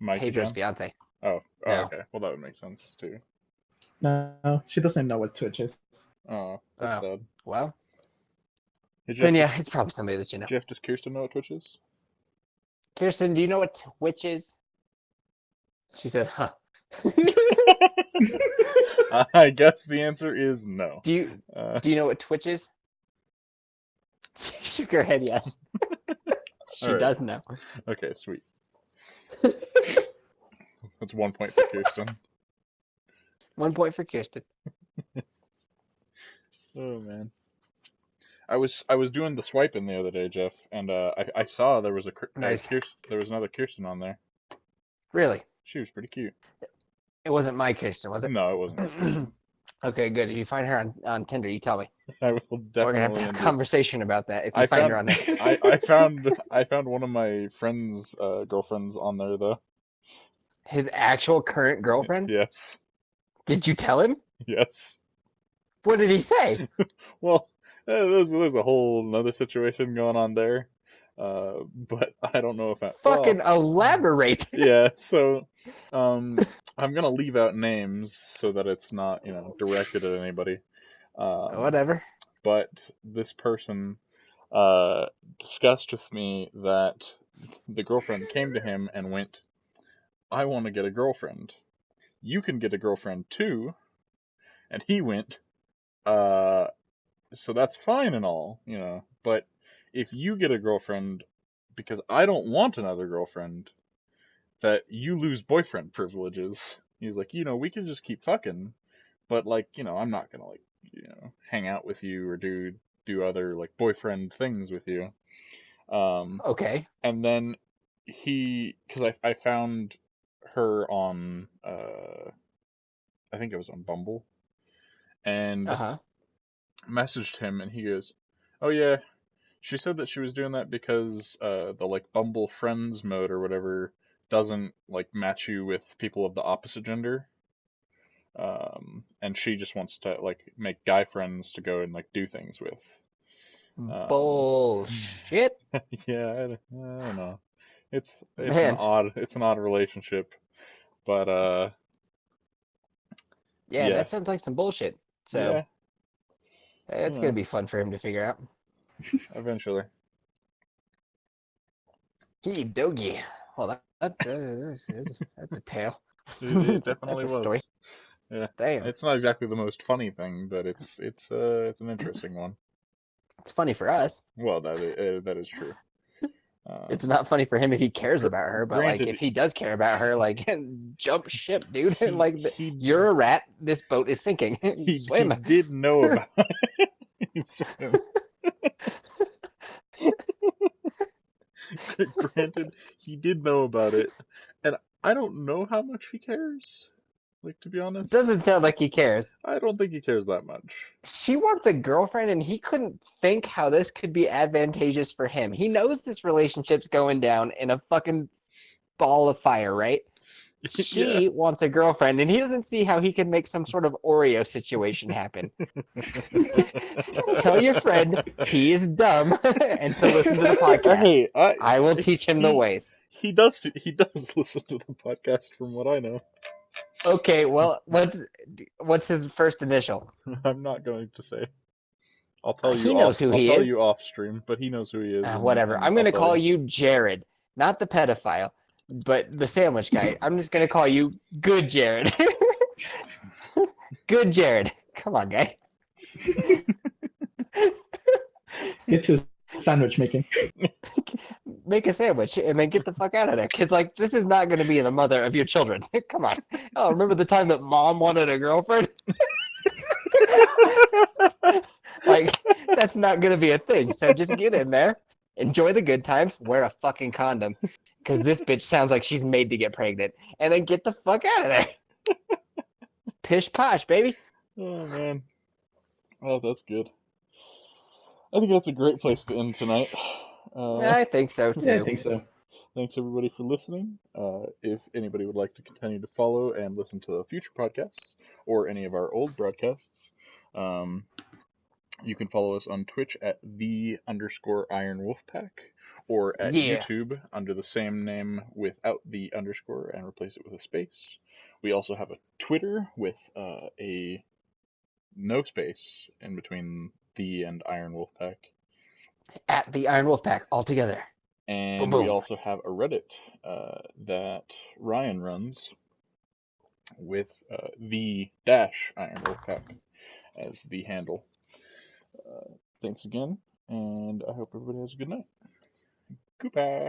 Mike Pedro's again? fiance. Oh, No. okay. Well, that would make sense too. No, she doesn't know what Twitch is. Oh, that's Oh, sad. well, Hey then Jeff, yeah, it's probably somebody that you know. Does Kirsten know what Twitch is? Kirsten, do you know what Twitch is? She said, huh. I guess the answer is no. do you Uh, do you know what Twitch is? She shook her head yes. all She right. does know. Okay, sweet. That's 1 point for Kirsten. 1 point for Kirsten. Oh man. I was doing the swiping the other day, Jeff, and I saw there was Nice. There was another Kirsten on there. Really? She was pretty cute. It wasn't my Kirsten, was it? No, it wasn't your Kirsten. Okay, good. If you find her on Tinder, you tell me. I will We're gonna have to definitely have a indeed. conversation about that if you I find her found on there. I found one of my friends' girlfriends on there though. His actual current girlfriend? Yes, Did you tell him? yes. What did he say? Well, there's a whole another situation going on there, but I don't know if I well Fucking elaborate. yeah. So, I'm gonna leave out names so that it's not directed at anybody. Um, Whatever. but this person discussed with me that the girlfriend came to him and went, "I want to get a girlfriend. You can get a girlfriend too." And he went, "Uh, so that's fine and all, but if you get a girlfriend because I don't want another girlfriend, that you lose boyfriend privileges." He's like, we can just keep fucking, but like, I'm not gonna like, hang out with you or do other like boyfriend things with you. Um, Okay. and then because I found her on, I think it was on Bumble, and Uh-huh. messaged him, and he goes, "Oh yeah, she said that she was doing that because the like Bumble Friends mode or whatever doesn't like match you with people of the opposite gender." And she just wants to like make guy friends to go and like do things with. Um, Bullshit. yeah, I don't know. Man. It's an odd relationship, but Yeah, yeah, that sounds like some bullshit. So yeah, it's gonna be fun for him to figure out. eventually. He doggy. Well, that's a tale. It That's definitely a story. was. Yeah, Damn. it's not exactly the most funny thing, but it's an interesting one. It's funny for us. Well, that is true. It's Um, not funny for him if he cares gr- about her, but like if Granted, he does care about her, like jump ship, dude. he Like he you're a rat. This boat is sinking. he Swim. did know about it. Swim. Granted, he did know about it, and I don't know how much he cares. Like, to be honest, Doesn't sound like he cares. I don't think he cares that much. She wants a girlfriend, and he couldn't think how this could be advantageous for him. He knows this relationship's going down in a fucking ball of fire, right? Yeah. She wants a girlfriend, and he doesn't see how he can make some sort of Oreo situation happen. Tell your friend he is dumb and to listen to the podcast. Hey, I will teach him the ways. he does listen to the podcast from what I know. Okay, well, what's his first initial? I'm not going to say. He knows who I'll he tell is. you off stream, but he knows who he is, Whatever. and I'm I'll gonna tell call you. you Jared, not the pedophile, but the sandwich guy. I'm just gonna call you Good Jared. Good Jared. Come on, guy. Get to sandwich making. Make a sandwich and then get the fuck out of there. Cause like this is not gonna be the mother of your children. Come on. Oh, remember the time that mom wanted a girlfriend? Like that's not gonna be a thing. So just get in there, enjoy the good times, wear a fucking condom. Cause this bitch sounds like she's made to get pregnant. And then get the fuck out of there. Pish posh, baby. Oh man, oh that's good. I think that's a great place to end tonight. I think so Yeah, I too. think so. Thanks everybody for listening. If anybody would like to continue to follow and listen to future podcasts or any of our old broadcasts, um, You can follow us on Twitch at _IronWolfpack or at Yeah. YouTube under the same name without the underscore and replace it with a space. We also have a Twitter with a no space in between the and Iron Wolfpack. At the Iron Wolf Pack altogether. Boom, And we boom. also have a Reddit that Ryan runs with the dash Iron Wolfpack as the handle. Thanks again, and I hope everybody has a good night. Goodbye.